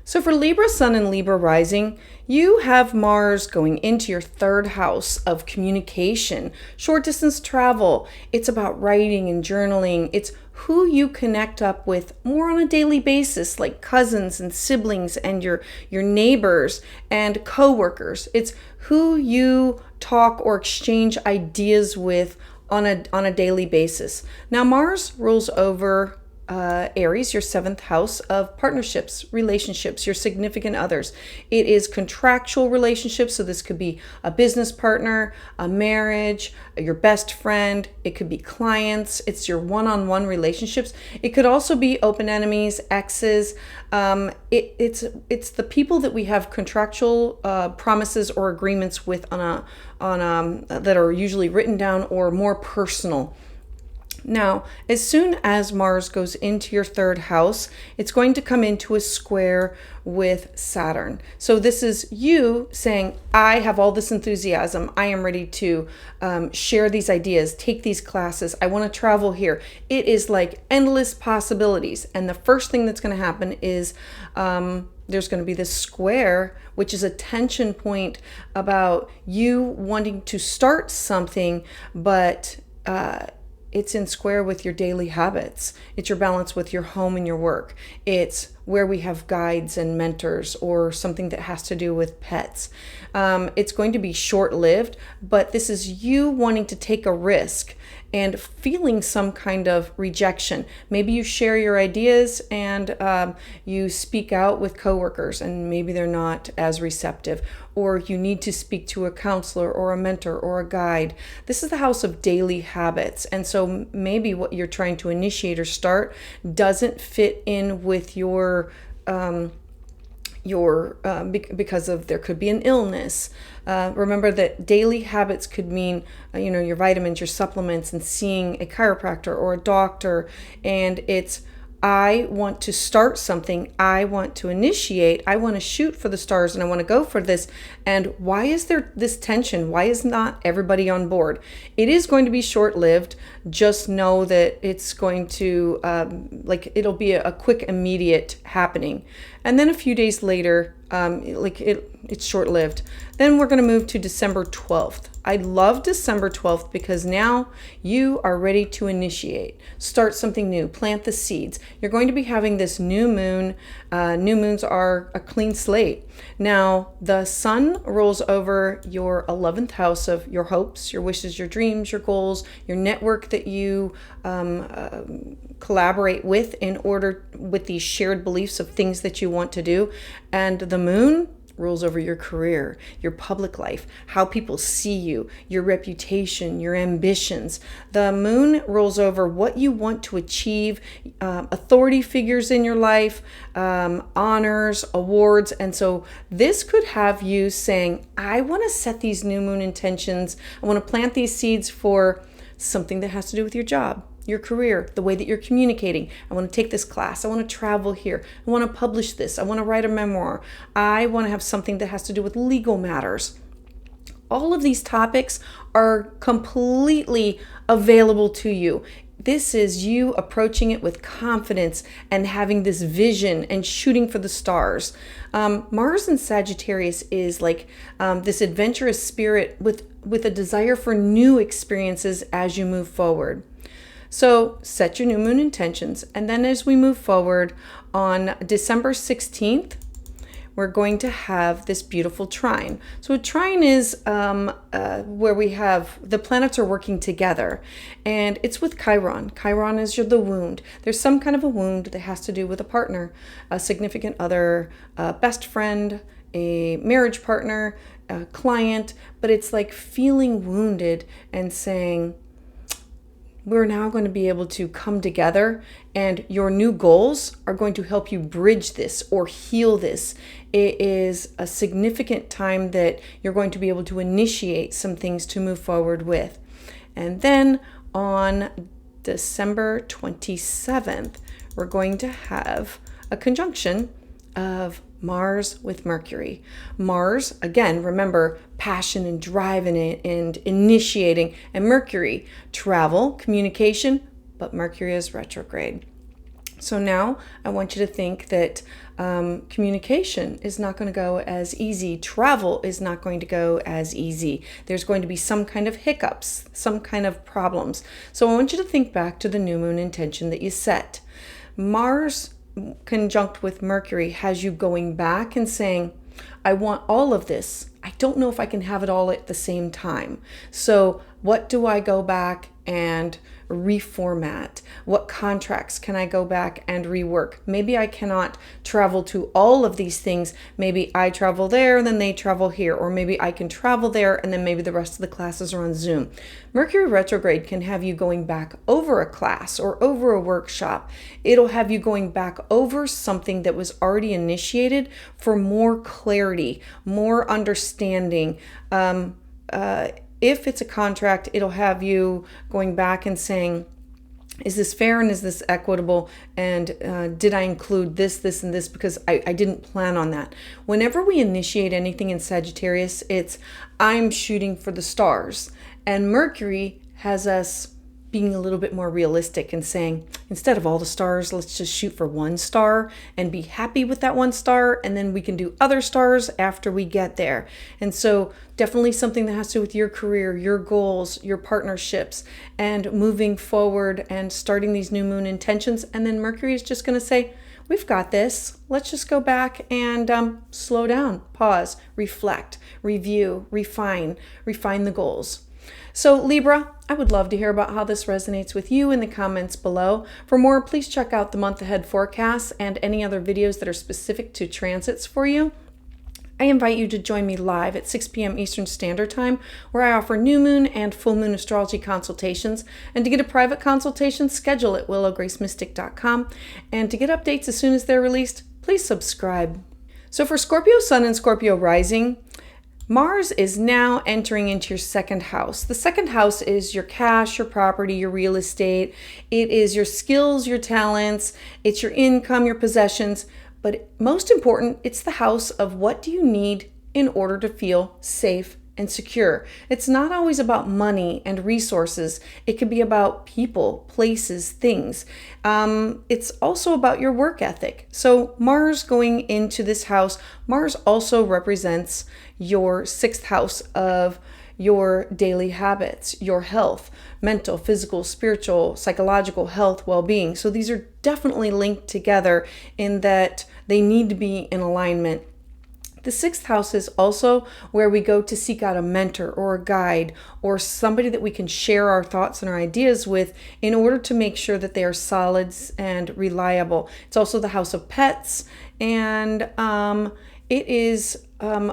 [SPEAKER 1] So for Libra Sun and Libra Rising, you have Mars going into your third house of communication, short distance travel. It's about writing and journaling. It's who you connect up with more on a daily basis, like cousins and siblings and your neighbors and coworkers. It's who you talk or exchange ideas with on a daily basis. Now Mars rules over Aries, your seventh house of partnerships, relationships, your significant others. It is contractual relationships, so this could be a business partner, a marriage, your best friend. It could be clients. It's your one-on-one relationships. It could also be open enemies, exes. It's the people that we have contractual promises or agreements with that are usually written down or more personal. Now, as soon as Mars goes into your third house, it's going to come into a square with Saturn. So this is you saying, I have all this enthusiasm. I am ready to share these ideas, take these classes. I want to travel here. It is like endless possibilities. And the first thing that's going to happen is there's going to be this square, which is a tension point about you wanting to start something, but it's in square with your daily habits. It's your balance with your home and your work. It's where we have guides and mentors or something that has to do with pets. It's going to be short-lived, but this is you wanting to take a risk and feeling some kind of rejection. Maybe you share your ideas and you speak out with coworkers and maybe they're not as receptive, or you need to speak to a counselor or a mentor or a guide. This is the house of daily habits. And so maybe what you're trying to initiate or start doesn't fit in with because of there could be an illness. Remember that daily habits could mean your vitamins, your supplements, and seeing a chiropractor or a doctor. And it's, I want to start something, I want to initiate, I want to shoot for the stars, and I want to go for this. And why is there this tension? Why is not everybody on board? It is going to be short-lived. Just know that it's going to it'll be a quick, immediate happening, and then a few days later, it's short-lived. Then we're going to move to December 12th. I love December 12th because now you are ready to initiate, start something new, plant the seeds. You're going to be having this new moon. New moons are a clean slate. Now, the sun rolls over your 11th house of your hopes, your wishes, your dreams, your goals, your network that you collaborate with with these shared beliefs of things that you want to do. And the moon rules over your career, your public life, how people see you, your reputation, your ambitions. The moon rules over what you want to achieve, authority figures in your life, honors, awards. And so this could have you saying, I want to set these new moon intentions. I want to plant these seeds for something that has to do with your job, your career, the way that you're communicating. I want to take this class. I want to travel here. I want to publish this. I want to write a memoir. I want to have something that has to do with legal matters. All of these topics are completely available to you. This is you approaching it with confidence and having this vision and shooting for the stars. Mars in Sagittarius is like this adventurous spirit with a desire for new experiences as you move forward. So set your new moon intentions. And then as we move forward on December 16th, we're going to have this beautiful trine. So a trine is where we have the planets are working together, and it's with Chiron. Chiron is the wound. There's some kind of a wound that has to do with a partner, a significant other, a best friend, a marriage partner, a client, but it's like feeling wounded and saying, we're now going to be able to come together, and your new goals are going to help you bridge this or heal this. It is a significant time that you're going to be able to initiate some things to move forward with. And then on December 27th, we're going to have a conjunction of Mars with Mercury. Mars, again, remember, passion and drive and initiating, and Mercury, travel, communication, but Mercury is retrograde. So now I want you to think that communication is not going to go as easy. Travel is not going to go as easy. There's going to be some kind of hiccups, some kind of problems. So I want you to think back to the new moon intention that you set. Mars conjunct with Mercury has you going back and saying, I want all of this. I don't know if I can have it all at the same time. So what do I go back and reformat? What contracts can I go back and rework? Maybe I cannot travel to all of these things. Maybe I travel there and then they travel here, or maybe I can travel there and then maybe the rest of the classes are on Zoom. Mercury retrograde can have you going back over a class or over a workshop. It'll have you going back over something that was already initiated for more clarity, more understanding. If it's a contract, it'll have you going back and saying, is this fair and is this equitable? And did I include this, and this? Because I didn't plan on that. Whenever we initiate anything in Sagittarius, it's I'm shooting for the stars. And Mercury has us being a little bit more realistic and saying, instead of all the stars, let's just shoot for one star and be happy with that one star. And then we can do other stars after we get there. And so definitely something that has to do with your career, your goals, your partnerships, and moving forward and starting these new moon intentions. And then Mercury is just going to say, we've got this. Let's just go back and slow down, pause, reflect, review, refine the goals. So Libra, I would love to hear about how this resonates with you in the comments below. For more, please check out the month ahead forecasts and any other videos that are specific to transits for you. I invite you to join me live at 6 p.m. Eastern Standard Time, where I offer new moon and full moon astrology consultations. And to get a private consultation, schedule at willowgracemystic.com. And to get updates as soon as they're released, please subscribe. So for Scorpio Sun and Scorpio Rising, Mars is now entering into your second house. The second house is your cash, your property, your real estate. It is your skills, your talents. It's your income, your possessions. But most important, it's the house of what do you need in order to feel safe and secure. It's not always about money and resources. It could be about people, places, things. It's also about your work ethic. So Mars going into this house, Mars also represents your sixth house of your daily habits, your health, mental, physical, spiritual, psychological health, well-being. So these are definitely linked together in that they need to be in alignment. The sixth house is also where we go to seek out a mentor or a guide or somebody that we can share our thoughts and our ideas with in order to make sure that they are solid and reliable. It's also the house of pets, and it is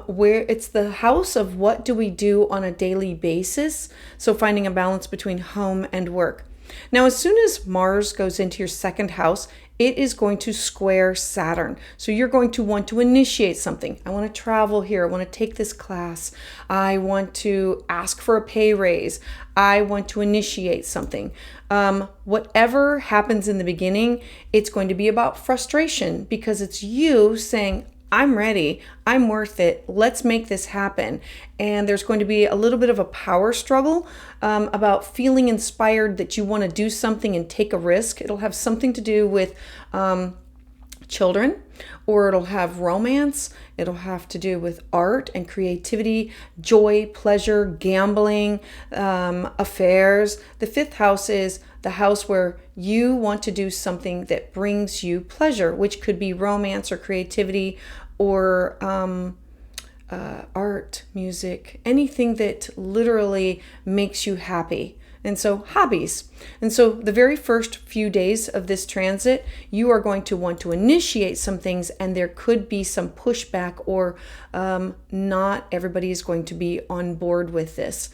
[SPEAKER 1] where it's the house of what do we do on a daily basis. So finding a balance between home and work. Now, as soon as Mars goes into your second house, it is going to square Saturn. So you're going to want to initiate something. I want to travel here. I want to take this class. I want to ask for a pay raise. I want to initiate something. Whatever happens in the beginning, it's going to be about frustration because it's you saying, I'm ready. I'm worth it. Let's make this happen. And there's going to be a little bit of a power struggle about feeling inspired that you want to do something and take a risk. It'll have something to do with children, or it'll have romance. It'll have to do with art and creativity, joy, pleasure, gambling, affairs. The fifth house is the house where you want to do something that brings you pleasure, which could be romance or creativity or art, music, anything that literally makes you happy. And so hobbies. And so the very first few days of this transit, you are going to want to initiate some things, and there could be some pushback, or not everybody is going to be on board with this.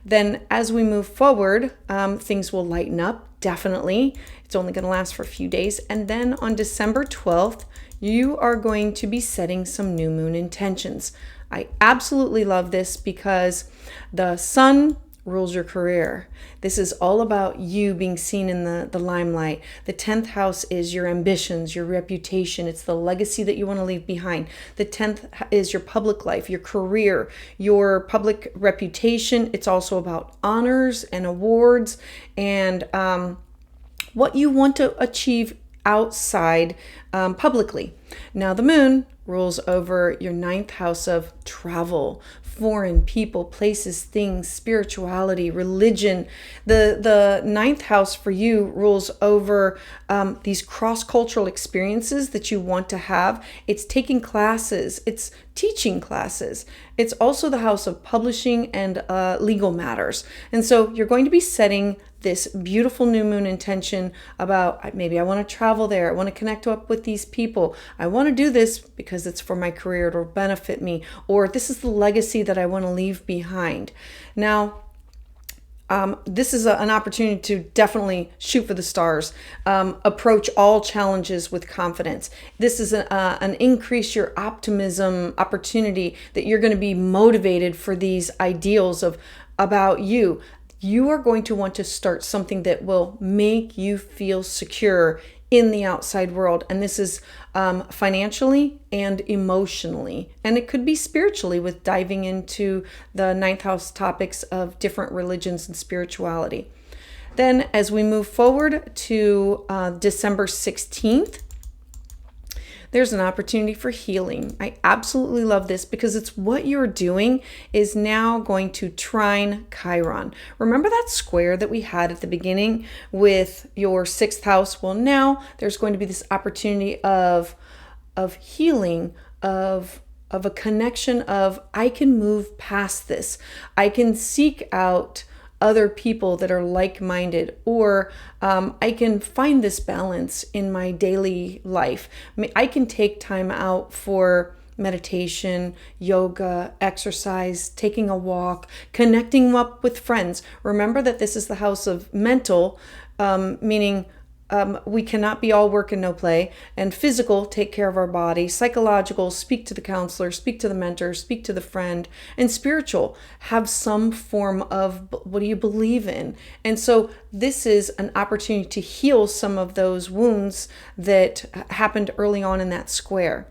[SPEAKER 1] Then as we move forward, things will lighten up, definitely. It's only going to last for a few days. And then on December 12th, you are going to be setting some new moon intentions. I absolutely love this because the sun rules your career. This is all about you being seen in the limelight. The 10th house is your ambitions, your reputation. It's the legacy that you want to leave behind. The 10th is your public life, your career, your public reputation. It's also about honors and awards and what you want to achieve outside publicly. Now the moon rules over your 9th house of travel, foreign people, places, things, spirituality, religion. The 9th house for you rules over these cross-cultural experiences that you want to have. It's taking classes, it's teaching classes. It's also the house of publishing and legal matters. And so you're going to be setting this beautiful new moon intention about maybe I want to travel there. I want to connect up with these people. I want to do this because it's for my career. It'll benefit me. Or this is the legacy that I want to leave behind. Now, this is an opportunity to definitely shoot for the stars, approach all challenges with confidence. This is an increase your optimism opportunity that you're going to be motivated for these ideals about you. You are going to want to start something that will make you feel secure in the outside world. And this is financially and emotionally. And it could be spiritually with diving into the 9th house topics of different religions and spirituality. Then as we move forward to December 16th, there's an opportunity for healing. I absolutely love this because it's what you're doing is now going to trine Chiron. Remember that square that we had at the beginning with your 6th house? Well, now there's going to be this opportunity of healing, of a connection of I can move past this. I can seek out other people that are like-minded, or I can find this balance in my daily life. I can take time out for meditation, yoga, exercise, taking a walk, connecting up with friends. Remember that this is the house of mental, meaning we cannot be all work and no play, and physical, take care of our body, psychological, speak to the counselor, speak to the mentor, speak to the friend, and spiritual, have some form of what do you believe in. And so this is an opportunity to heal some of those wounds that happened early on in that square.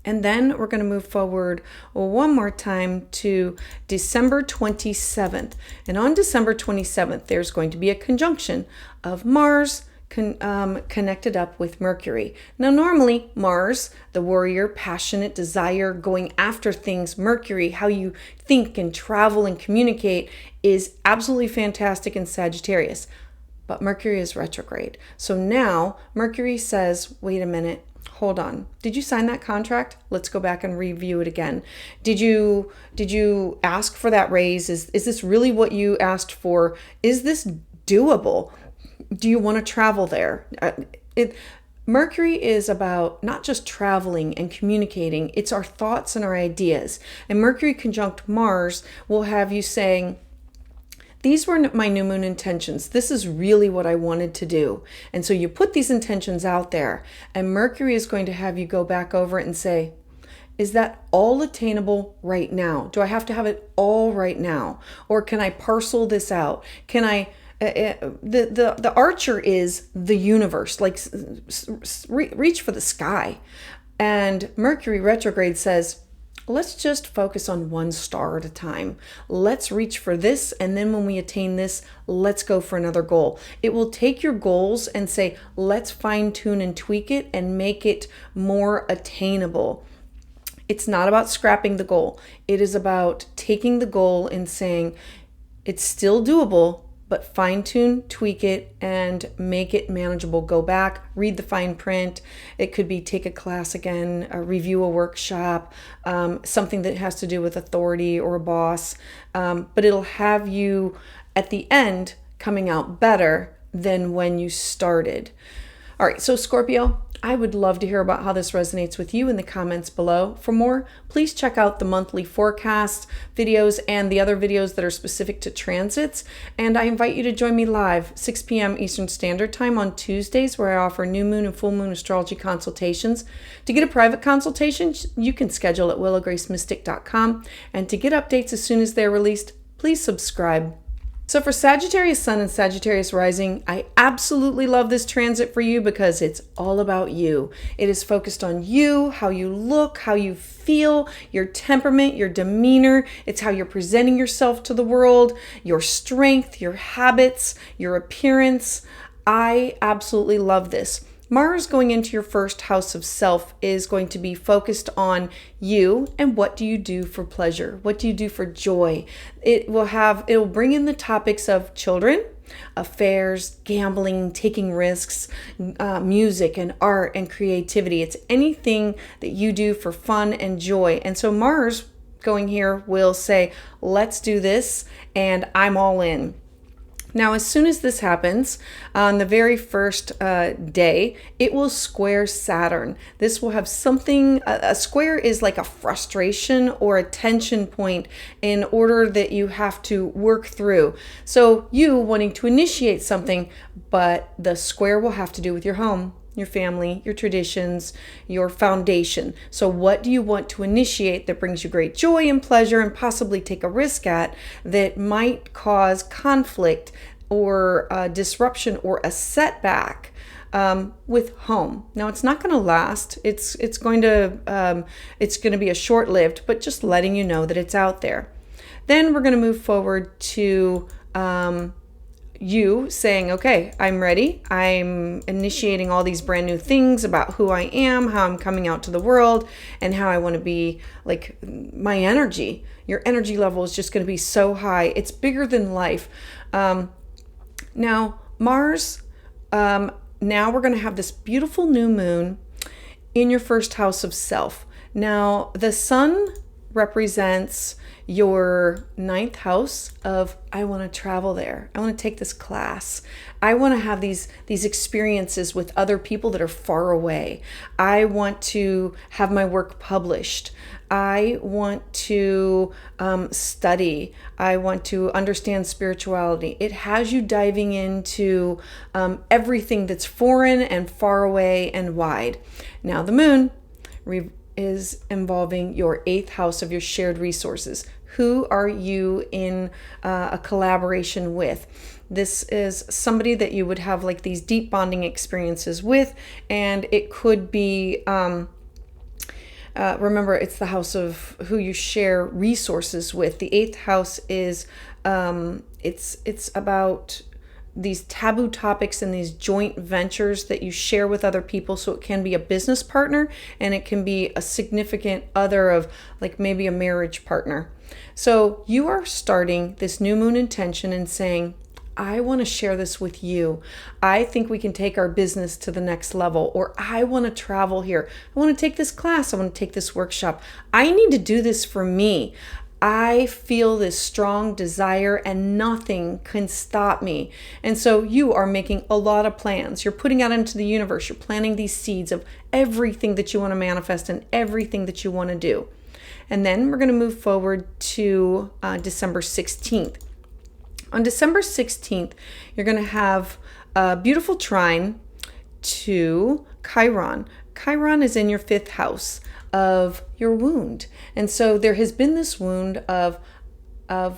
[SPEAKER 1] And then we're going to move forward one more time to December 27th. And on December 27th, there's going to be a conjunction of Mars connected up with Mercury. Now, normally Mars, the warrior, passionate, desire, going after things, Mercury, how you think and travel and communicate, is absolutely fantastic in Sagittarius. But Mercury is retrograde. So now Mercury says, wait a minute, hold on. Did you sign that contract? Let's go back and review it again. Did you ask for that raise? Is this really what you asked for? Is this doable? Do you want to travel there? Mercury is about not just traveling and communicating. It's our thoughts and our ideas. And Mercury conjunct Mars will have you saying, these were my new moon intentions. This is really what I wanted to do. And so you put these intentions out there, and Mercury is going to have you go back over it and say, is that all attainable right now? Do I have to have it all right now? Or can I parcel this out? Can I, the archer is the universe, like reach for the sky. And Mercury retrograde says, let's just focus on one star at a time. Let's reach for this. And then when we attain this, let's go for another goal. It will take your goals and say, let's fine tune and tweak it and make it more attainable. It's not about scrapping the goal. It is about taking the goal and saying, it's still doable, but fine tune, tweak it, and make it manageable. Go back, read the fine print. It could be take a class again, review a workshop, something that has to do with authority or a boss. But it'll have you at the end coming out better than when you started. All right, so Scorpio, I would love to hear about how this resonates with you in the comments below. For more, please check out the monthly forecast videos and the other videos that are specific to transits. And I invite you to join me live 6 p.m. Eastern Standard Time on Tuesdays, where I offer new moon and full moon astrology consultations. To get a private consultation, you can schedule at willowgracemystic.com. And to get updates as soon as they're released, please subscribe. So for Sagittarius Sun and Sagittarius Rising, I absolutely love this transit for you because it's all about you. It is focused on you, how you look, how you feel, your temperament, your demeanor. It's how you're presenting yourself to the world, your strength, your habits, your appearance. I absolutely love this. Mars going into your first house of self is going to be focused on you and what do you do for pleasure? What do you do for joy? It will bring in the topics of children, affairs, gambling, taking risks, music and art and creativity. It's anything that you do for fun and joy. And so Mars going here will say, let's do this, and I'm all in. Now, as soon as this happens, on the very first day, it will square Saturn. This will have something, a square is like a frustration or a tension point in order that you have to work through. So you wanting to initiate something, but the square will have to do with your home, your family, your traditions, your foundation. So what do you want to initiate that brings you great joy and pleasure and possibly take a risk at that might cause conflict or disruption or a setback with home? Now, it's not going to last. It's going to be a short-lived, but just letting you know that it's out there. Then we're going to move forward to you saying, okay, I'm ready. I'm initiating all these brand new things about who I am, how I'm coming out to the world, and how I want to be, like, my energy. Your energy level is just going to be so high. It's bigger than life. Now, Mars, now we're going to have this beautiful new moon in your first house of self. Now, the sun represents your ninth house of, I want to travel there. I want to take this class. I want to have these experiences with other people that are far away. I want to have my work published. I want to study. I want to understand spirituality. It has you diving into everything that's foreign and far away and wide. Now the moon is involving your eighth house of your shared resources. Who are you in a collaboration with? This is somebody that you would have like these deep bonding experiences with, and it could be, remember, it's the house of who you share resources with. The eighth house is, it's about these taboo topics and these joint ventures that you share with other people. So it can be a business partner, and it can be a significant other of like maybe a marriage partner. So you are starting this new moon intention and saying, I want to share this with you. I think we can take our business to the next level, or I want to travel here. I want to take this class. I want to take this workshop. I need to do this for me. I feel this strong desire and nothing can stop me. And so you are making a lot of plans. You're putting out into the universe. You're planting these seeds of everything that you want to manifest and everything that you want to do. And then we're going to move forward to December 16th. On December 16th, you're going to have a beautiful trine to Chiron. Chiron is in your fifth house of your wound. And so there has been this wound of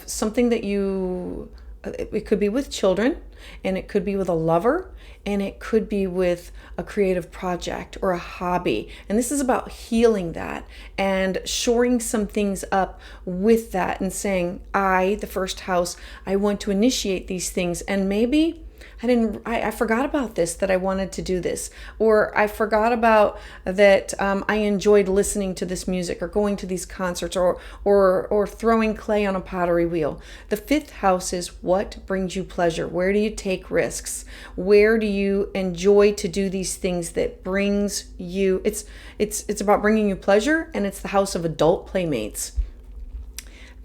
[SPEAKER 1] something that it could be with children, and it could be with a lover, and it could be with a creative project or a hobby. And this is about healing that and shoring some things up with that and saying, the first house, I want to initiate these things. And maybe I forgot about this, that I wanted to do this, or I forgot about that I enjoyed listening to this music or going to these concerts or throwing clay on a pottery wheel. The fifth house is what brings you pleasure. Where do you take risks? Where do you enjoy to do these things that brings you, it's about bringing you pleasure, and it's the house of adult playmates.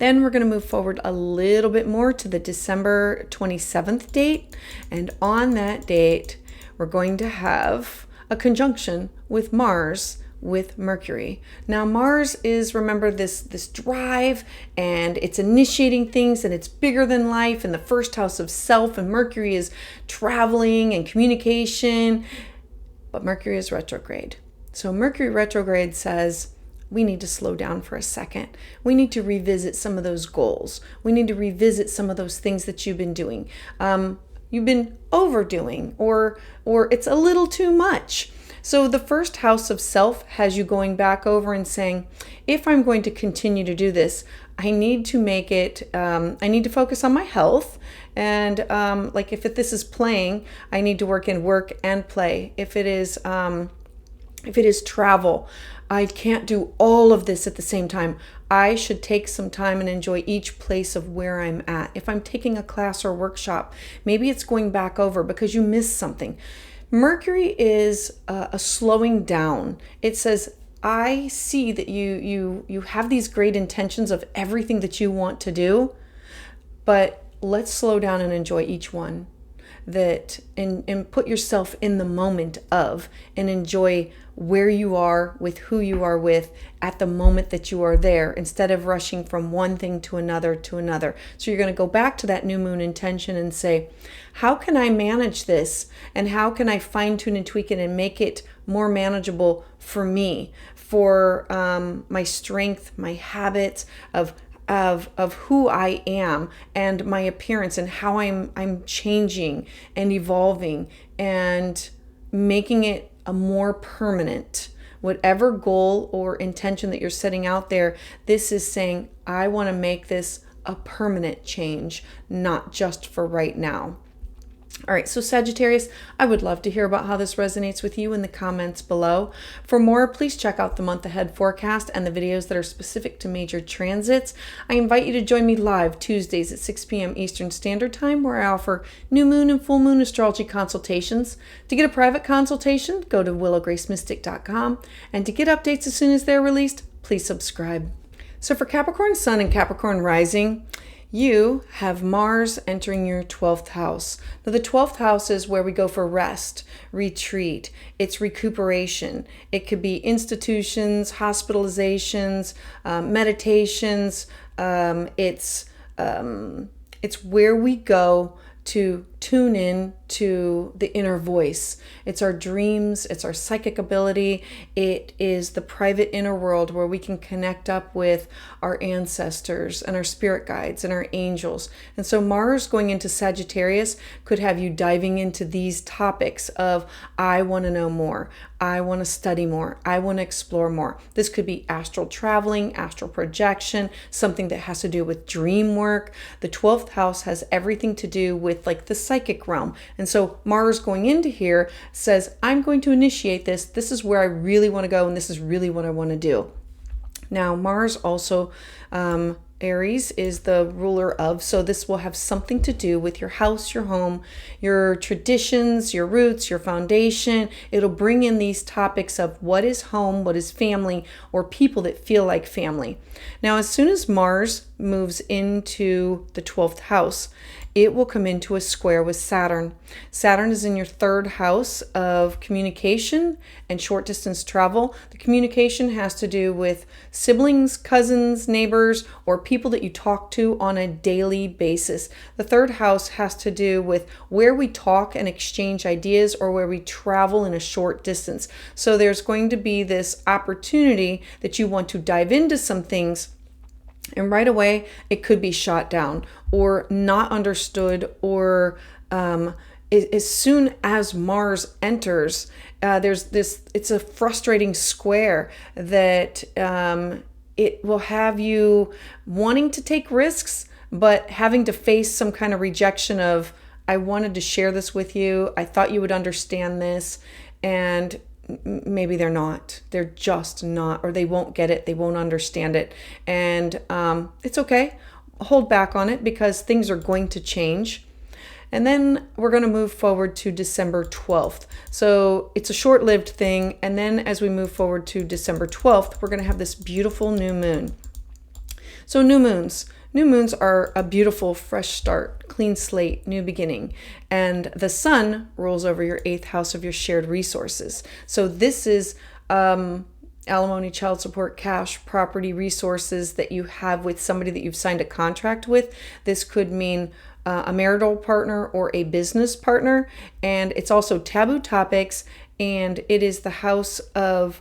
[SPEAKER 1] Then we're going to move forward a little bit more to the December 27th date. And on that date, we're going to have a conjunction with Mars with Mercury. Now Mars is, remember, this drive, and it's initiating things, and it's bigger than life, and the first house of self, and Mercury is traveling and communication, but Mercury is retrograde. So Mercury retrograde says we need to slow down for a second. We need to revisit some of those goals. We need to revisit some of those things that you've been doing. You've been overdoing, or it's a little too much. So the first house of self has you going back over and saying, if I'm going to continue to do this, I need to make it, I need to focus on my health. And like if this is playing, I need to work in work and play. If it is travel, I can't do all of this at the same time. I should take some time and enjoy each place of where I'm at. If I'm taking a class or workshop, maybe it's going back over because you missed something. Mercury is a slowing down. It says, I see that you have these great intentions of everything that you want to do, but let's slow down and enjoy each one. And put yourself in the moment of, and enjoy where you are with who you are with at the moment that you are there, instead of rushing from one thing to another to another. So you're going to go back to that new moon intention and say, how can I manage this? And how can I fine tune and tweak it and make it more manageable for me, for my strength, my habits of who I am, and my appearance, and how I'm changing and evolving, and making it a more permanent. Whatever goal or intention that you're setting out there, this is saying, I want to make this a permanent change, not just for right now. All right, so Sagittarius, I would love to hear about how this resonates with you in the comments below. For more, please check out the month ahead forecast and the videos that are specific to major transits. I invite you to join me live Tuesdays at 6 p.m. Eastern Standard Time, where I offer new moon and full moon astrology consultations. To get a private consultation, go to willowgracemystic.com, and to get updates as soon as they're released, please subscribe. So for Capricorn Sun and Capricorn Rising, you have Mars entering your 12th house. Now, the 12th house is where we go for rest, retreat. It's recuperation. It could be institutions, hospitalizations, meditations. It's where we go to tune in to the inner voice. It's our dreams, it's our psychic ability, it is the private inner world where we can connect up with our ancestors and our spirit guides and our angels. And so Mars going into Sagittarius could have you diving into these topics of, I want to know more, I want to study more, I want to explore more. This could be astral traveling, astral projection, something that has to do with dream work. The 12th house has everything to do with like the psychic realm. And so Mars going into here says, I'm going to initiate this. This is where I really want to go, and this is really what I want to do. Now, Mars also, Aries is the ruler of, so this will have something to do with your house, your home, your traditions, your roots, your foundation. It'll bring in these topics of what is home, what is family, or people that feel like family. Now, as soon as Mars moves into the 12th house, it will come into a square with Saturn. Saturn is in your 3rd house of communication and short distance travel. The communication has to do with siblings, cousins, neighbors, or people that you talk to on a daily basis. The 3rd house has to do with where we talk and exchange ideas, or where we travel in a short distance. So there's going to be this opportunity that you want to dive into some things, and right away, it could be shot down or not understood, or as soon as Mars enters, it's a frustrating square that it will have you wanting to take risks, but having to face some kind of rejection of, I wanted to share this with you, I thought you would understand this, and maybe they're not. They're just not, or they won't get it. They won't understand it. And it's okay. Hold back on it, because things are going to change. And then we're going to move forward to December 12th. So it's a short-lived thing. And then as we move forward to December 12th, we're going to have this beautiful new moon. So new moons. New moons are a beautiful fresh start, clean slate, new beginning. And the sun rules over your 8th house of your shared resources. So this is alimony, child support, cash, property, resources that you have with somebody that you've signed a contract with. This could mean a marital partner or a business partner. And it's also taboo topics. And it is the house of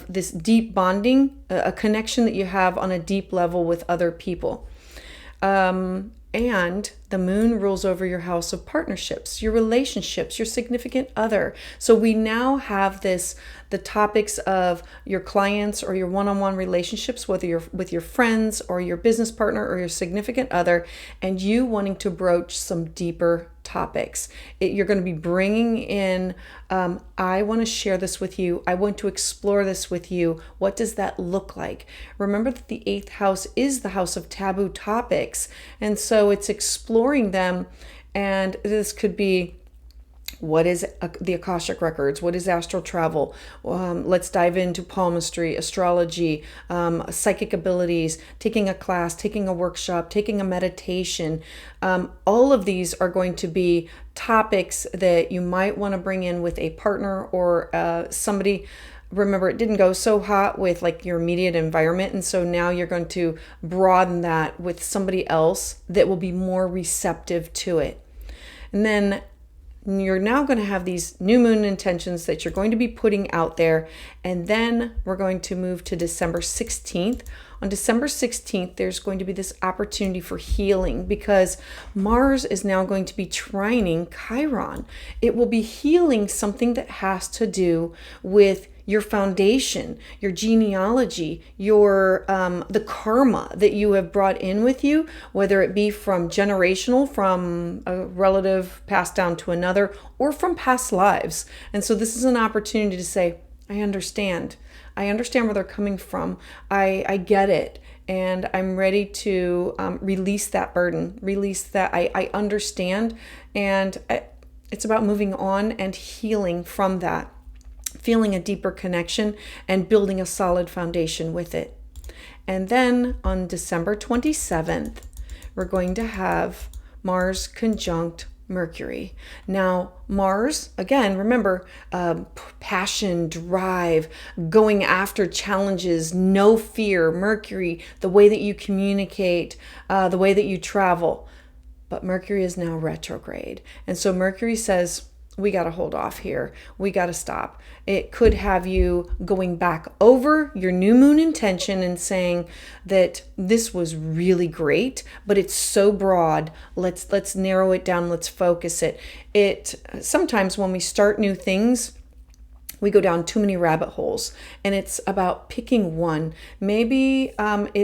[SPEAKER 1] this deep bonding, a connection that you have on a deep level with other people. And the moon rules over your house of partnerships, your relationships, your significant other. So we now have the topics of your clients or your one-on-one relationships, whether you're with your friends or your business partner or your significant other, and you wanting to broach some deeper topics. You're going to be bringing in, I want to share this with you. I want to explore this with you. What does that look like? Remember that the 8th house is the house of taboo topics. And so it's exploring them. And this could be, what is the Akashic Records? What is astral travel? Let's dive into palmistry, astrology, psychic abilities, taking a class, taking a workshop, taking a meditation. All of these are going to be topics that you might want to bring in with a partner or somebody. Remember, it didn't go so hot with like your immediate environment. And so now you're going to broaden that with somebody else that will be more receptive to it. And then you're now going to have these new moon intentions that you're going to be putting out there. And then we're going to move to December 16th. On December 16th, there's going to be this opportunity for healing because Mars is now going to be trining Chiron. It will be healing something that has to do with your foundation, your genealogy, your the karma that you have brought in with you, whether it be from generational, from a relative passed down to another, or from past lives. And so this is an opportunity to say, I understand. I understand where they're coming from. I get it. And I'm ready to release that burden, release that. I understand. And it's about moving on and healing from that, feeling a deeper connection and building a solid foundation with it. And then on December 27th, we're going to have Mars conjunct Mercury. Now, Mars, again, remember, passion, drive, going after challenges, no fear. Mercury, the way that you communicate, the way that you travel. But Mercury is now retrograde. And so Mercury says, we got to hold off here. We got to stop. It could have you going back over your new moon intention and saying that this was really great, but it's so broad. Let's narrow it down. Let's focus it. Sometimes when we start new things, we go down too many rabbit holes, and it's about picking one. Maybe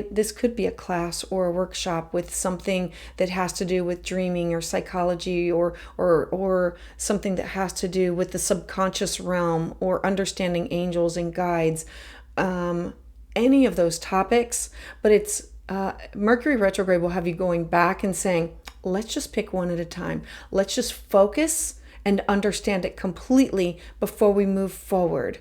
[SPEAKER 1] this could be a class or a workshop with something that has to do with dreaming or psychology or something that has to do with the subconscious realm or understanding angels and guides, any of those topics. But it's Mercury retrograde will have you going back and saying, let's just pick one at a time. Let's just focus and understand it completely before we move forward.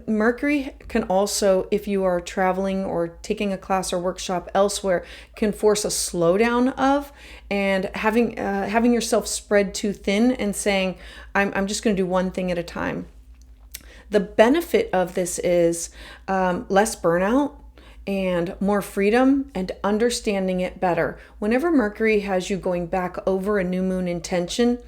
[SPEAKER 1] Mercury can also, if you are traveling or taking a class or workshop elsewhere, can force a slowdown of, and having yourself spread too thin and saying, I'm just going to do one thing at a time. The benefit of this is less burnout and more freedom and understanding it better. Whenever Mercury has you going back over a new moon intention,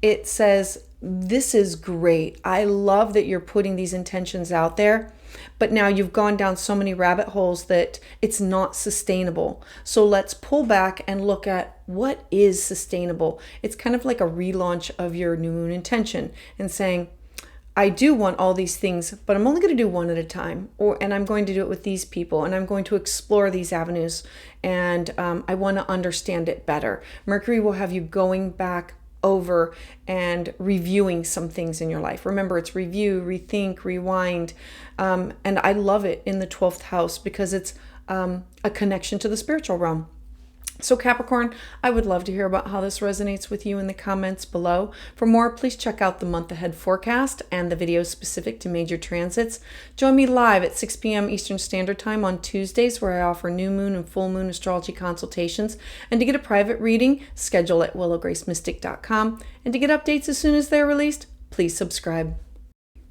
[SPEAKER 1] it says, this is great. I love that you're putting these intentions out there, but now you've gone down so many rabbit holes that it's not sustainable. So let's pull back and look at what is sustainable. It's kind of like a relaunch of your new moon intention and saying, I do want all these things, but I'm only going to do one at a time, and I'm going to do it with these people, and I'm going to explore these avenues, and I want to understand it better. Mercury will have you going back over and reviewing some things in your life. Remember, it's review, rethink, rewind, and I love it in the 12th house because it's a connection to the spiritual realm. So Capricorn, I would love to hear about how this resonates with you in the comments below. For more, please check out the month ahead forecast and the videos specific to major transits. Join me live at 6 p.m. Eastern Standard Time on Tuesdays, where I offer new moon and full moon astrology consultations. And to get a private reading, schedule at willowgracemystic.com. And to get updates as soon as they're released, please subscribe.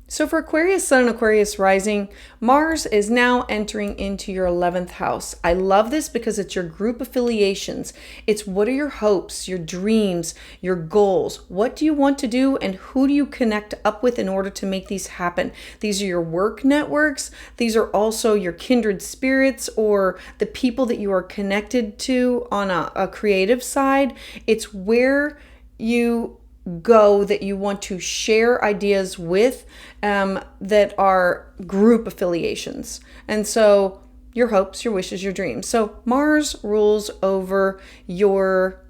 [SPEAKER 1] So for Aquarius Sun and Aquarius Rising, Mars is now entering into your 11th house. I love this because it's your group affiliations. It's what are your hopes, your dreams, your goals? What do you want to do and who do you connect up with in order to make these happen? These are your work networks. These are also your kindred spirits or the people that you are connected to on a creative side. It's where you go that you want to share ideas with that are group affiliations. And so your hopes, your wishes, your dreams. So Mars rules over your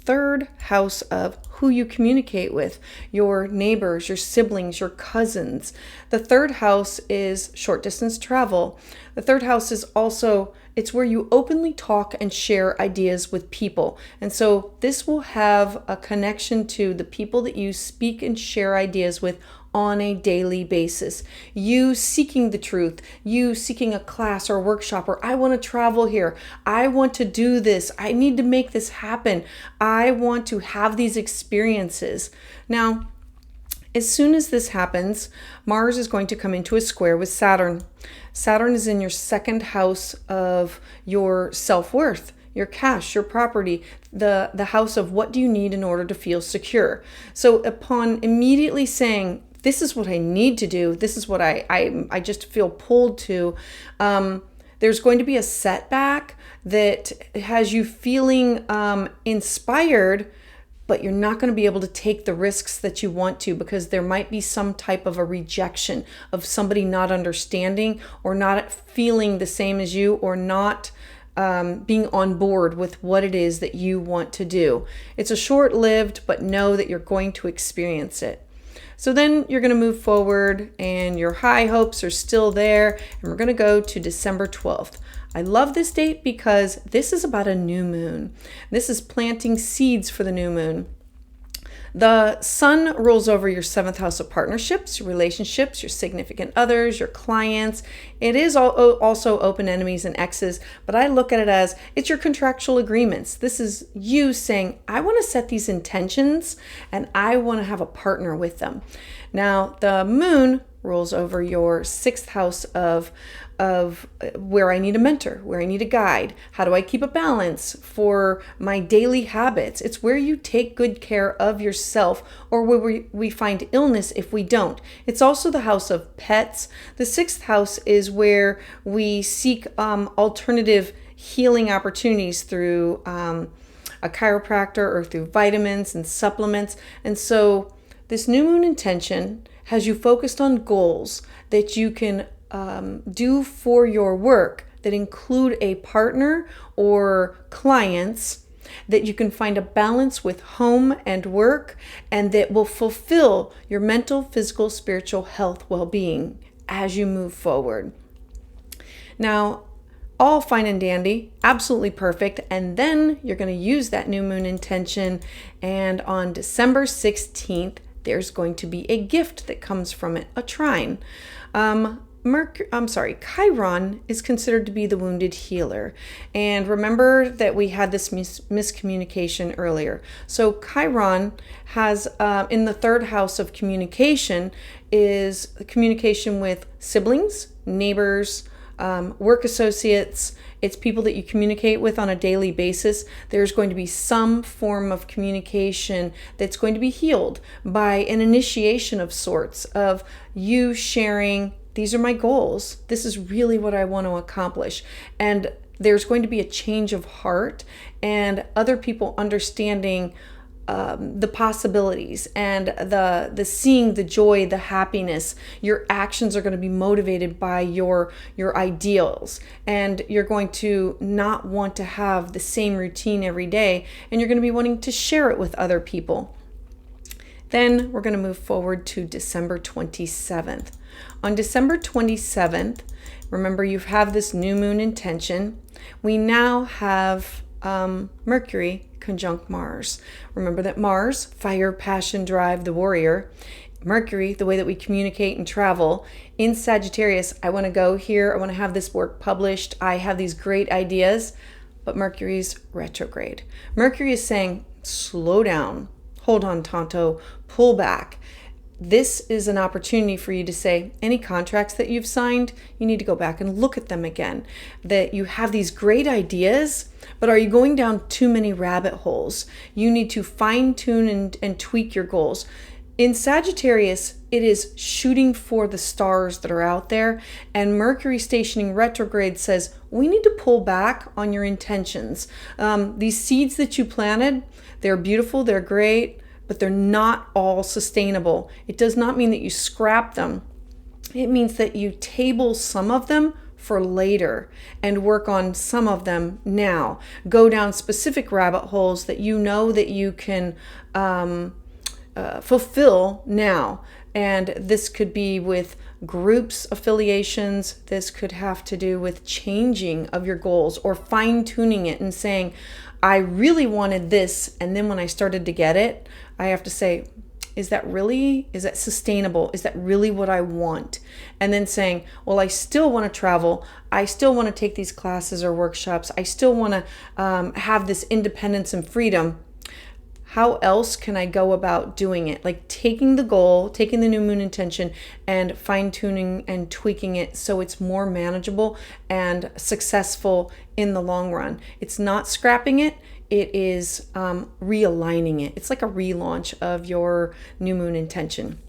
[SPEAKER 1] third house of who you communicate with, your neighbors, your siblings, your cousins. The third house is short distance travel. The third house is also, it's where you openly talk and share ideas with people. And so this will have a connection to the people that you speak and share ideas with on a daily basis. You seeking the truth, you seeking a class or a workshop, or I want to travel here. I want to do this. I need to make this happen. I want to have these experiences. Now, as soon as this happens, Mars is going to come into a square with Saturn. Saturn is in your second house of your self-worth, your cash, your property, the house of what do you need in order to feel secure. So upon immediately saying, this is what I need to do, this is what I just feel pulled to, there's going to be a setback that has you feeling inspired, but you're not going to be able to take the risks that you want to because there might be some type of a rejection of somebody not understanding or not feeling the same as you or not being on board with what it is that you want to do. It's a short-lived, but know that you're going to experience it. So then you're going to move forward and your high hopes are still there. And we're going to go to December 12th. I love this date because this is about a new moon. This is planting seeds for the new moon. The sun rules over your 7th house of partnerships, your relationships, your significant others, your clients. It is also open enemies and exes, but I look at it as it's your contractual agreements. This is you saying, I want to set these intentions and I want to have a partner with them. Now, the moon rules over your 6th house of where I need a mentor, where I need a guide. How do I keep a balance for my daily habits? It's where you take good care of yourself or where we find illness if we don't. It's also the house of pets. The 6th house is where we seek alternative healing opportunities through a chiropractor or through vitamins and supplements. And so this new moon intention has you focused on goals that you can do for your work that include a partner or clients, that you can find a balance with home and work, and that will fulfill your mental, physical, spiritual health, well-being as you move forward. Now, all fine and dandy, absolutely perfect. And then you're going to use that new moon intention. And on December 16th, there's going to be a gift that comes from it, a trine. Chiron is considered to be the wounded healer. And remember that we had this miscommunication earlier. So Chiron has, in the 3rd house of communication, is communication with siblings, neighbors, work associates. It's people that you communicate with on a daily basis. There's going to be some form of communication that's going to be healed by an initiation of sorts, of you sharing, these are my goals. This is really what I want to accomplish. And there's going to be a change of heart and other people understanding the possibilities and the seeing the joy, the happiness. Your actions are going to be motivated by your ideals, and you're going to not want to have the same routine every day, and you're going to be wanting to share it with other people. Then we're going to move forward to December 27th. On December 27th, remember you have this new moon intention. We now have Mercury conjunct Mars. Remember that Mars, fire, passion, drive, the warrior. Mercury, the way that we communicate and travel. In Sagittarius, I want to go here. I want to have this work published. I have these great ideas. But Mercury's retrograde. Mercury is saying, slow down. Hold on, Tonto. Pull back. This is an opportunity for you to say, any contracts that you've signed, you need to go back and look at them again. That you have these great ideas, but are you going down too many rabbit holes? You need to fine tune and tweak your goals. In Sagittarius, it is shooting for the stars that are out there, and Mercury stationing retrograde says we need to pull back on your intentions. These seeds that you planted, they're beautiful, they're great, but they're not all sustainable. It does not mean that you scrap them. It means that you table some of them for later and work on some of them now. Go down specific rabbit holes that you know that you can fulfill now. And this could be with groups, affiliations. This could have to do with changing of your goals or fine-tuning it and saying, I really wanted this. And then when I started to get it, I have to say, is that sustainable? Is that really what I want? And then saying, well, I still want to travel. I still want to take these classes or workshops. I still want to have this independence and freedom. How else can I go about doing it? Like taking the goal, taking the new moon intention and fine-tuning and tweaking it so it's more manageable and successful in the long run. It's not scrapping it. It is realigning it. It's like a relaunch of your new moon intention.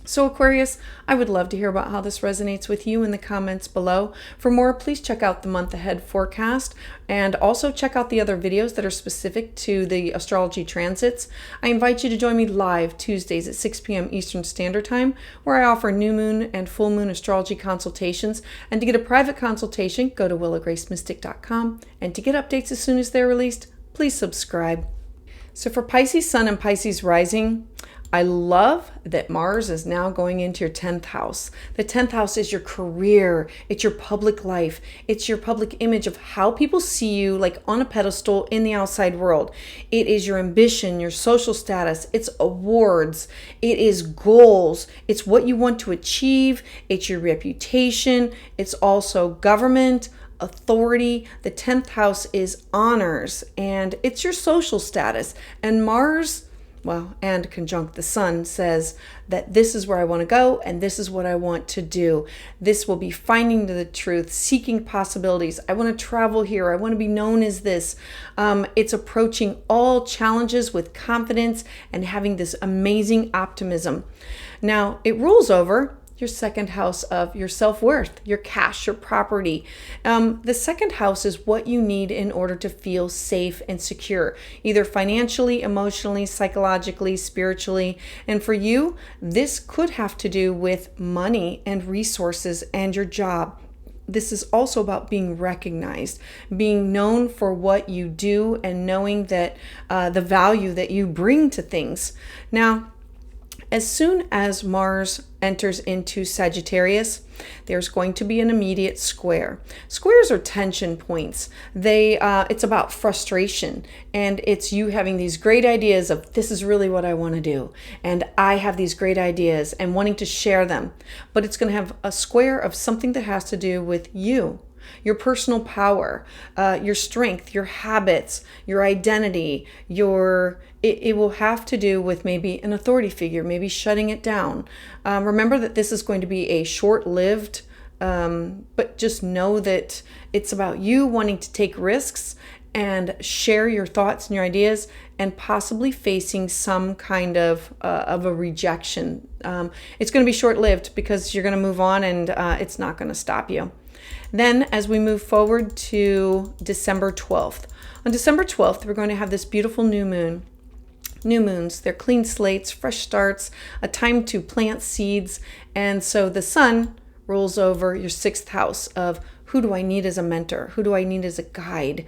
[SPEAKER 1] So Aquarius, I would love to hear about how this resonates with you in the comments below. For more, please check out the month ahead forecast and also check out the other videos that are specific to the astrology transits. I invite you to join me live Tuesdays at 6 p.m. Eastern Standard Time, where I offer new moon and full moon astrology consultations. And to get a private consultation, go to willowgracemystic.com. And to get updates as soon as they're released, please subscribe. So for Pisces Sun and Pisces Rising, I love that Mars is now going into your 10th house. The 10th house is your career. It's your public life. It's your public image of how people see you, like on a pedestal in the outside world. It is your ambition, your social status. It's awards. It is goals. It's what you want to achieve. It's your reputation. It's also government, authority. The 10th house is honors, and it's your social status. And Mars, and conjunct the sun, says that this is where I want to go and this is what I want to do. This will be finding the truth, seeking possibilities. I want to travel here. I want to be known as this. It's approaching all challenges with confidence and having this amazing optimism. Now, it rules over your second house of your self-worth, your cash, your property. The second house is what you need in order to feel safe and secure, either financially, emotionally, psychologically, spiritually. And for you, this could have to do with money and resources and your job. This is also about being recognized, being known for what you do and knowing that the value that you bring to things. Now, as soon as Mars enters into Sagittarius, there's going to be an immediate square. Squares are tension points. It's about frustration, and it's you having these great ideas of this is really what I want to do, and I have these great ideas and wanting to share them. But it's going to have a square of something that has to do with you. Your personal power, your strength, your habits, your identity, it will have to do with maybe an authority figure, maybe shutting it down. Remember that this is going to be a short-lived, but just know that it's about you wanting to take risks and share your thoughts and your ideas and possibly facing some kind of a rejection. It's going to be short-lived because you're going to move on and it's not going to stop you. Then as we move forward to December 12th. On December 12th, we're going to have this beautiful new moon. New moons, they're clean slates, fresh starts, a time to plant seeds. And so the sun rules over your 6th house of who do I need as a mentor? Who do I need as a guide?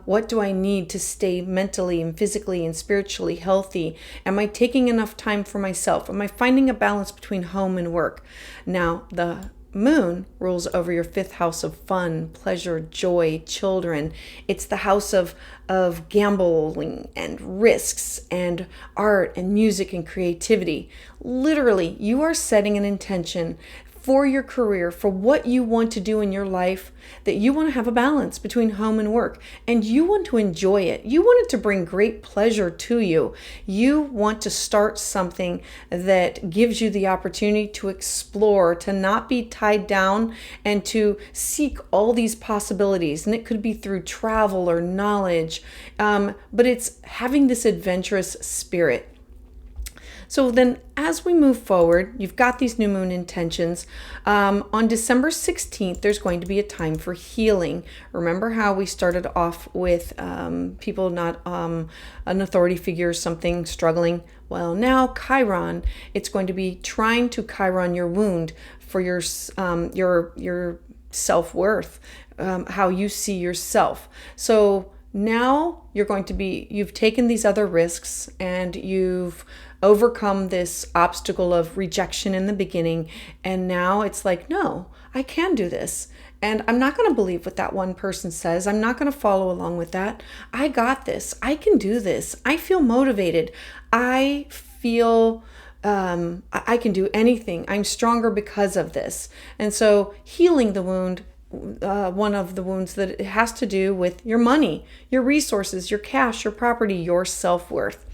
[SPEAKER 1] What do I need to stay mentally and physically and spiritually healthy? Am I taking enough time for myself? Am I finding a balance between home and work? Now, the moon rules over your fifth house of fun, pleasure, joy, children. It's the house of gambling and risks and art and music and creativity. Literally, you are setting an intention for your career, for what you want to do in your life, that you want to have a balance between home and work, and you want to enjoy it. You want it to bring great pleasure to you. You want to start something that gives you the opportunity to explore, to not be tied down, and to seek all these possibilities. And it could be through travel or knowledge, but it's having this adventurous spirit. So then as we move forward, you've got these new moon intentions. On December 16th, there's going to be a time for healing. Remember how we started off with people not an authority figure, something struggling? Well, now Chiron, it's going to be trying to Chiron your wound for your self-worth, how you see yourself. So now you've taken these other risks and you've overcome this obstacle of rejection in the beginning. And now it's like, no, I can do this. And I'm not going to believe what that one person says. I'm not going to follow along with that. I got this. I can do this. I feel motivated. I feel I can do anything. I'm stronger because of this. And so healing the wound, one of the wounds that it has to do with your money, your resources, your cash, your property, your self-worth.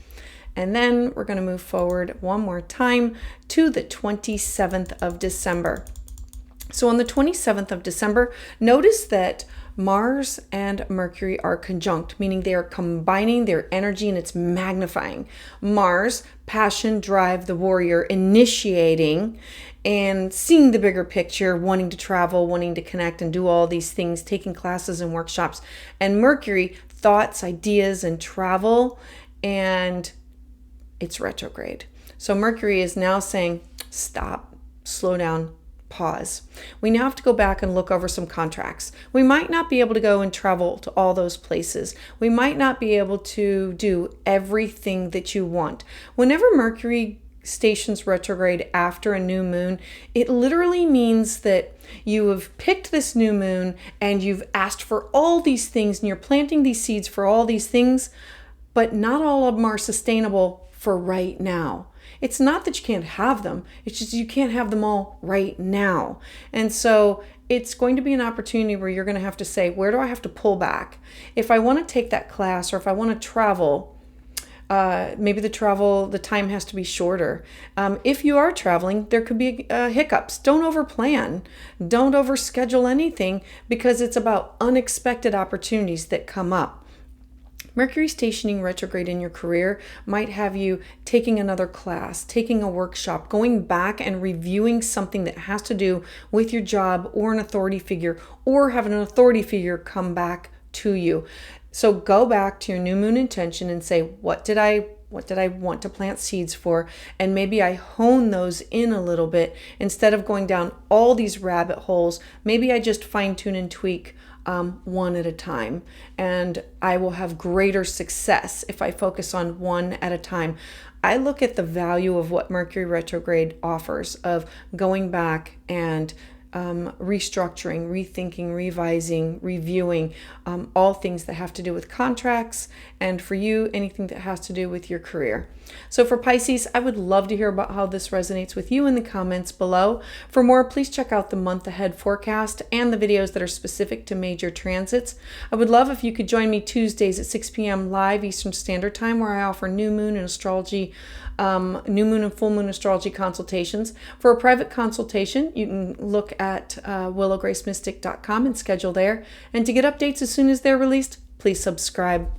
[SPEAKER 1] And then we're going to move forward one more time to the 27th of December. So on the 27th of December, notice that Mars and Mercury are conjunct, meaning they are combining their energy and it's magnifying. Mars, passion, drive, the warrior, initiating and seeing the bigger picture, wanting to travel, wanting to connect and do all these things, taking classes and workshops. And Mercury, thoughts, ideas, and travel, and it's retrograde. So Mercury is now saying, stop, slow down, pause. We now have to go back and look over some contracts. We might not be able to go and travel to all those places. We might not be able to do everything that you want. Whenever Mercury stations retrograde after a new moon, it literally means that you have picked this new moon and you've asked for all these things and you're planting these seeds for all these things, but not all of them are sustainable for right now. It's not that you can't have them, it's just you can't have them all right now. And so it's going to be an opportunity where you're going to have to say, where do I have to pull back? If I want to take that class or if I want to travel, maybe the time has to be shorter. If you are traveling, there could be hiccups. Don't overplan. Don't overschedule anything because it's about unexpected opportunities that come up. Mercury stationing retrograde in your career might have you taking another class, taking a workshop, going back and reviewing something that has to do with your job or an authority figure, or having an authority figure come back to you. So go back to your new moon intention and say, what did I want to plant seeds for? And maybe I hone those in a little bit instead of going down all these rabbit holes. Maybe I just fine tune and tweak one at a time, and I will have greater success if I focus on one at a time. I look at the value of what Mercury retrograde offers of going back and restructuring, rethinking, revising, reviewing, all things that have to do with contracts, and for you, anything that has to do with your career. So for Pisces, I would love to hear about how this resonates with you in the comments below. For more, please check out the month ahead forecast and the videos that are specific to major transits. I would love if you could join me Tuesdays at 6 p.m. live Eastern Standard Time, where I offer new moon and astrology, new moon and full moon astrology consultations. For a private consultation, you can look at willowgracemystic.com and schedule there. And to get updates as soon as they're released, please subscribe.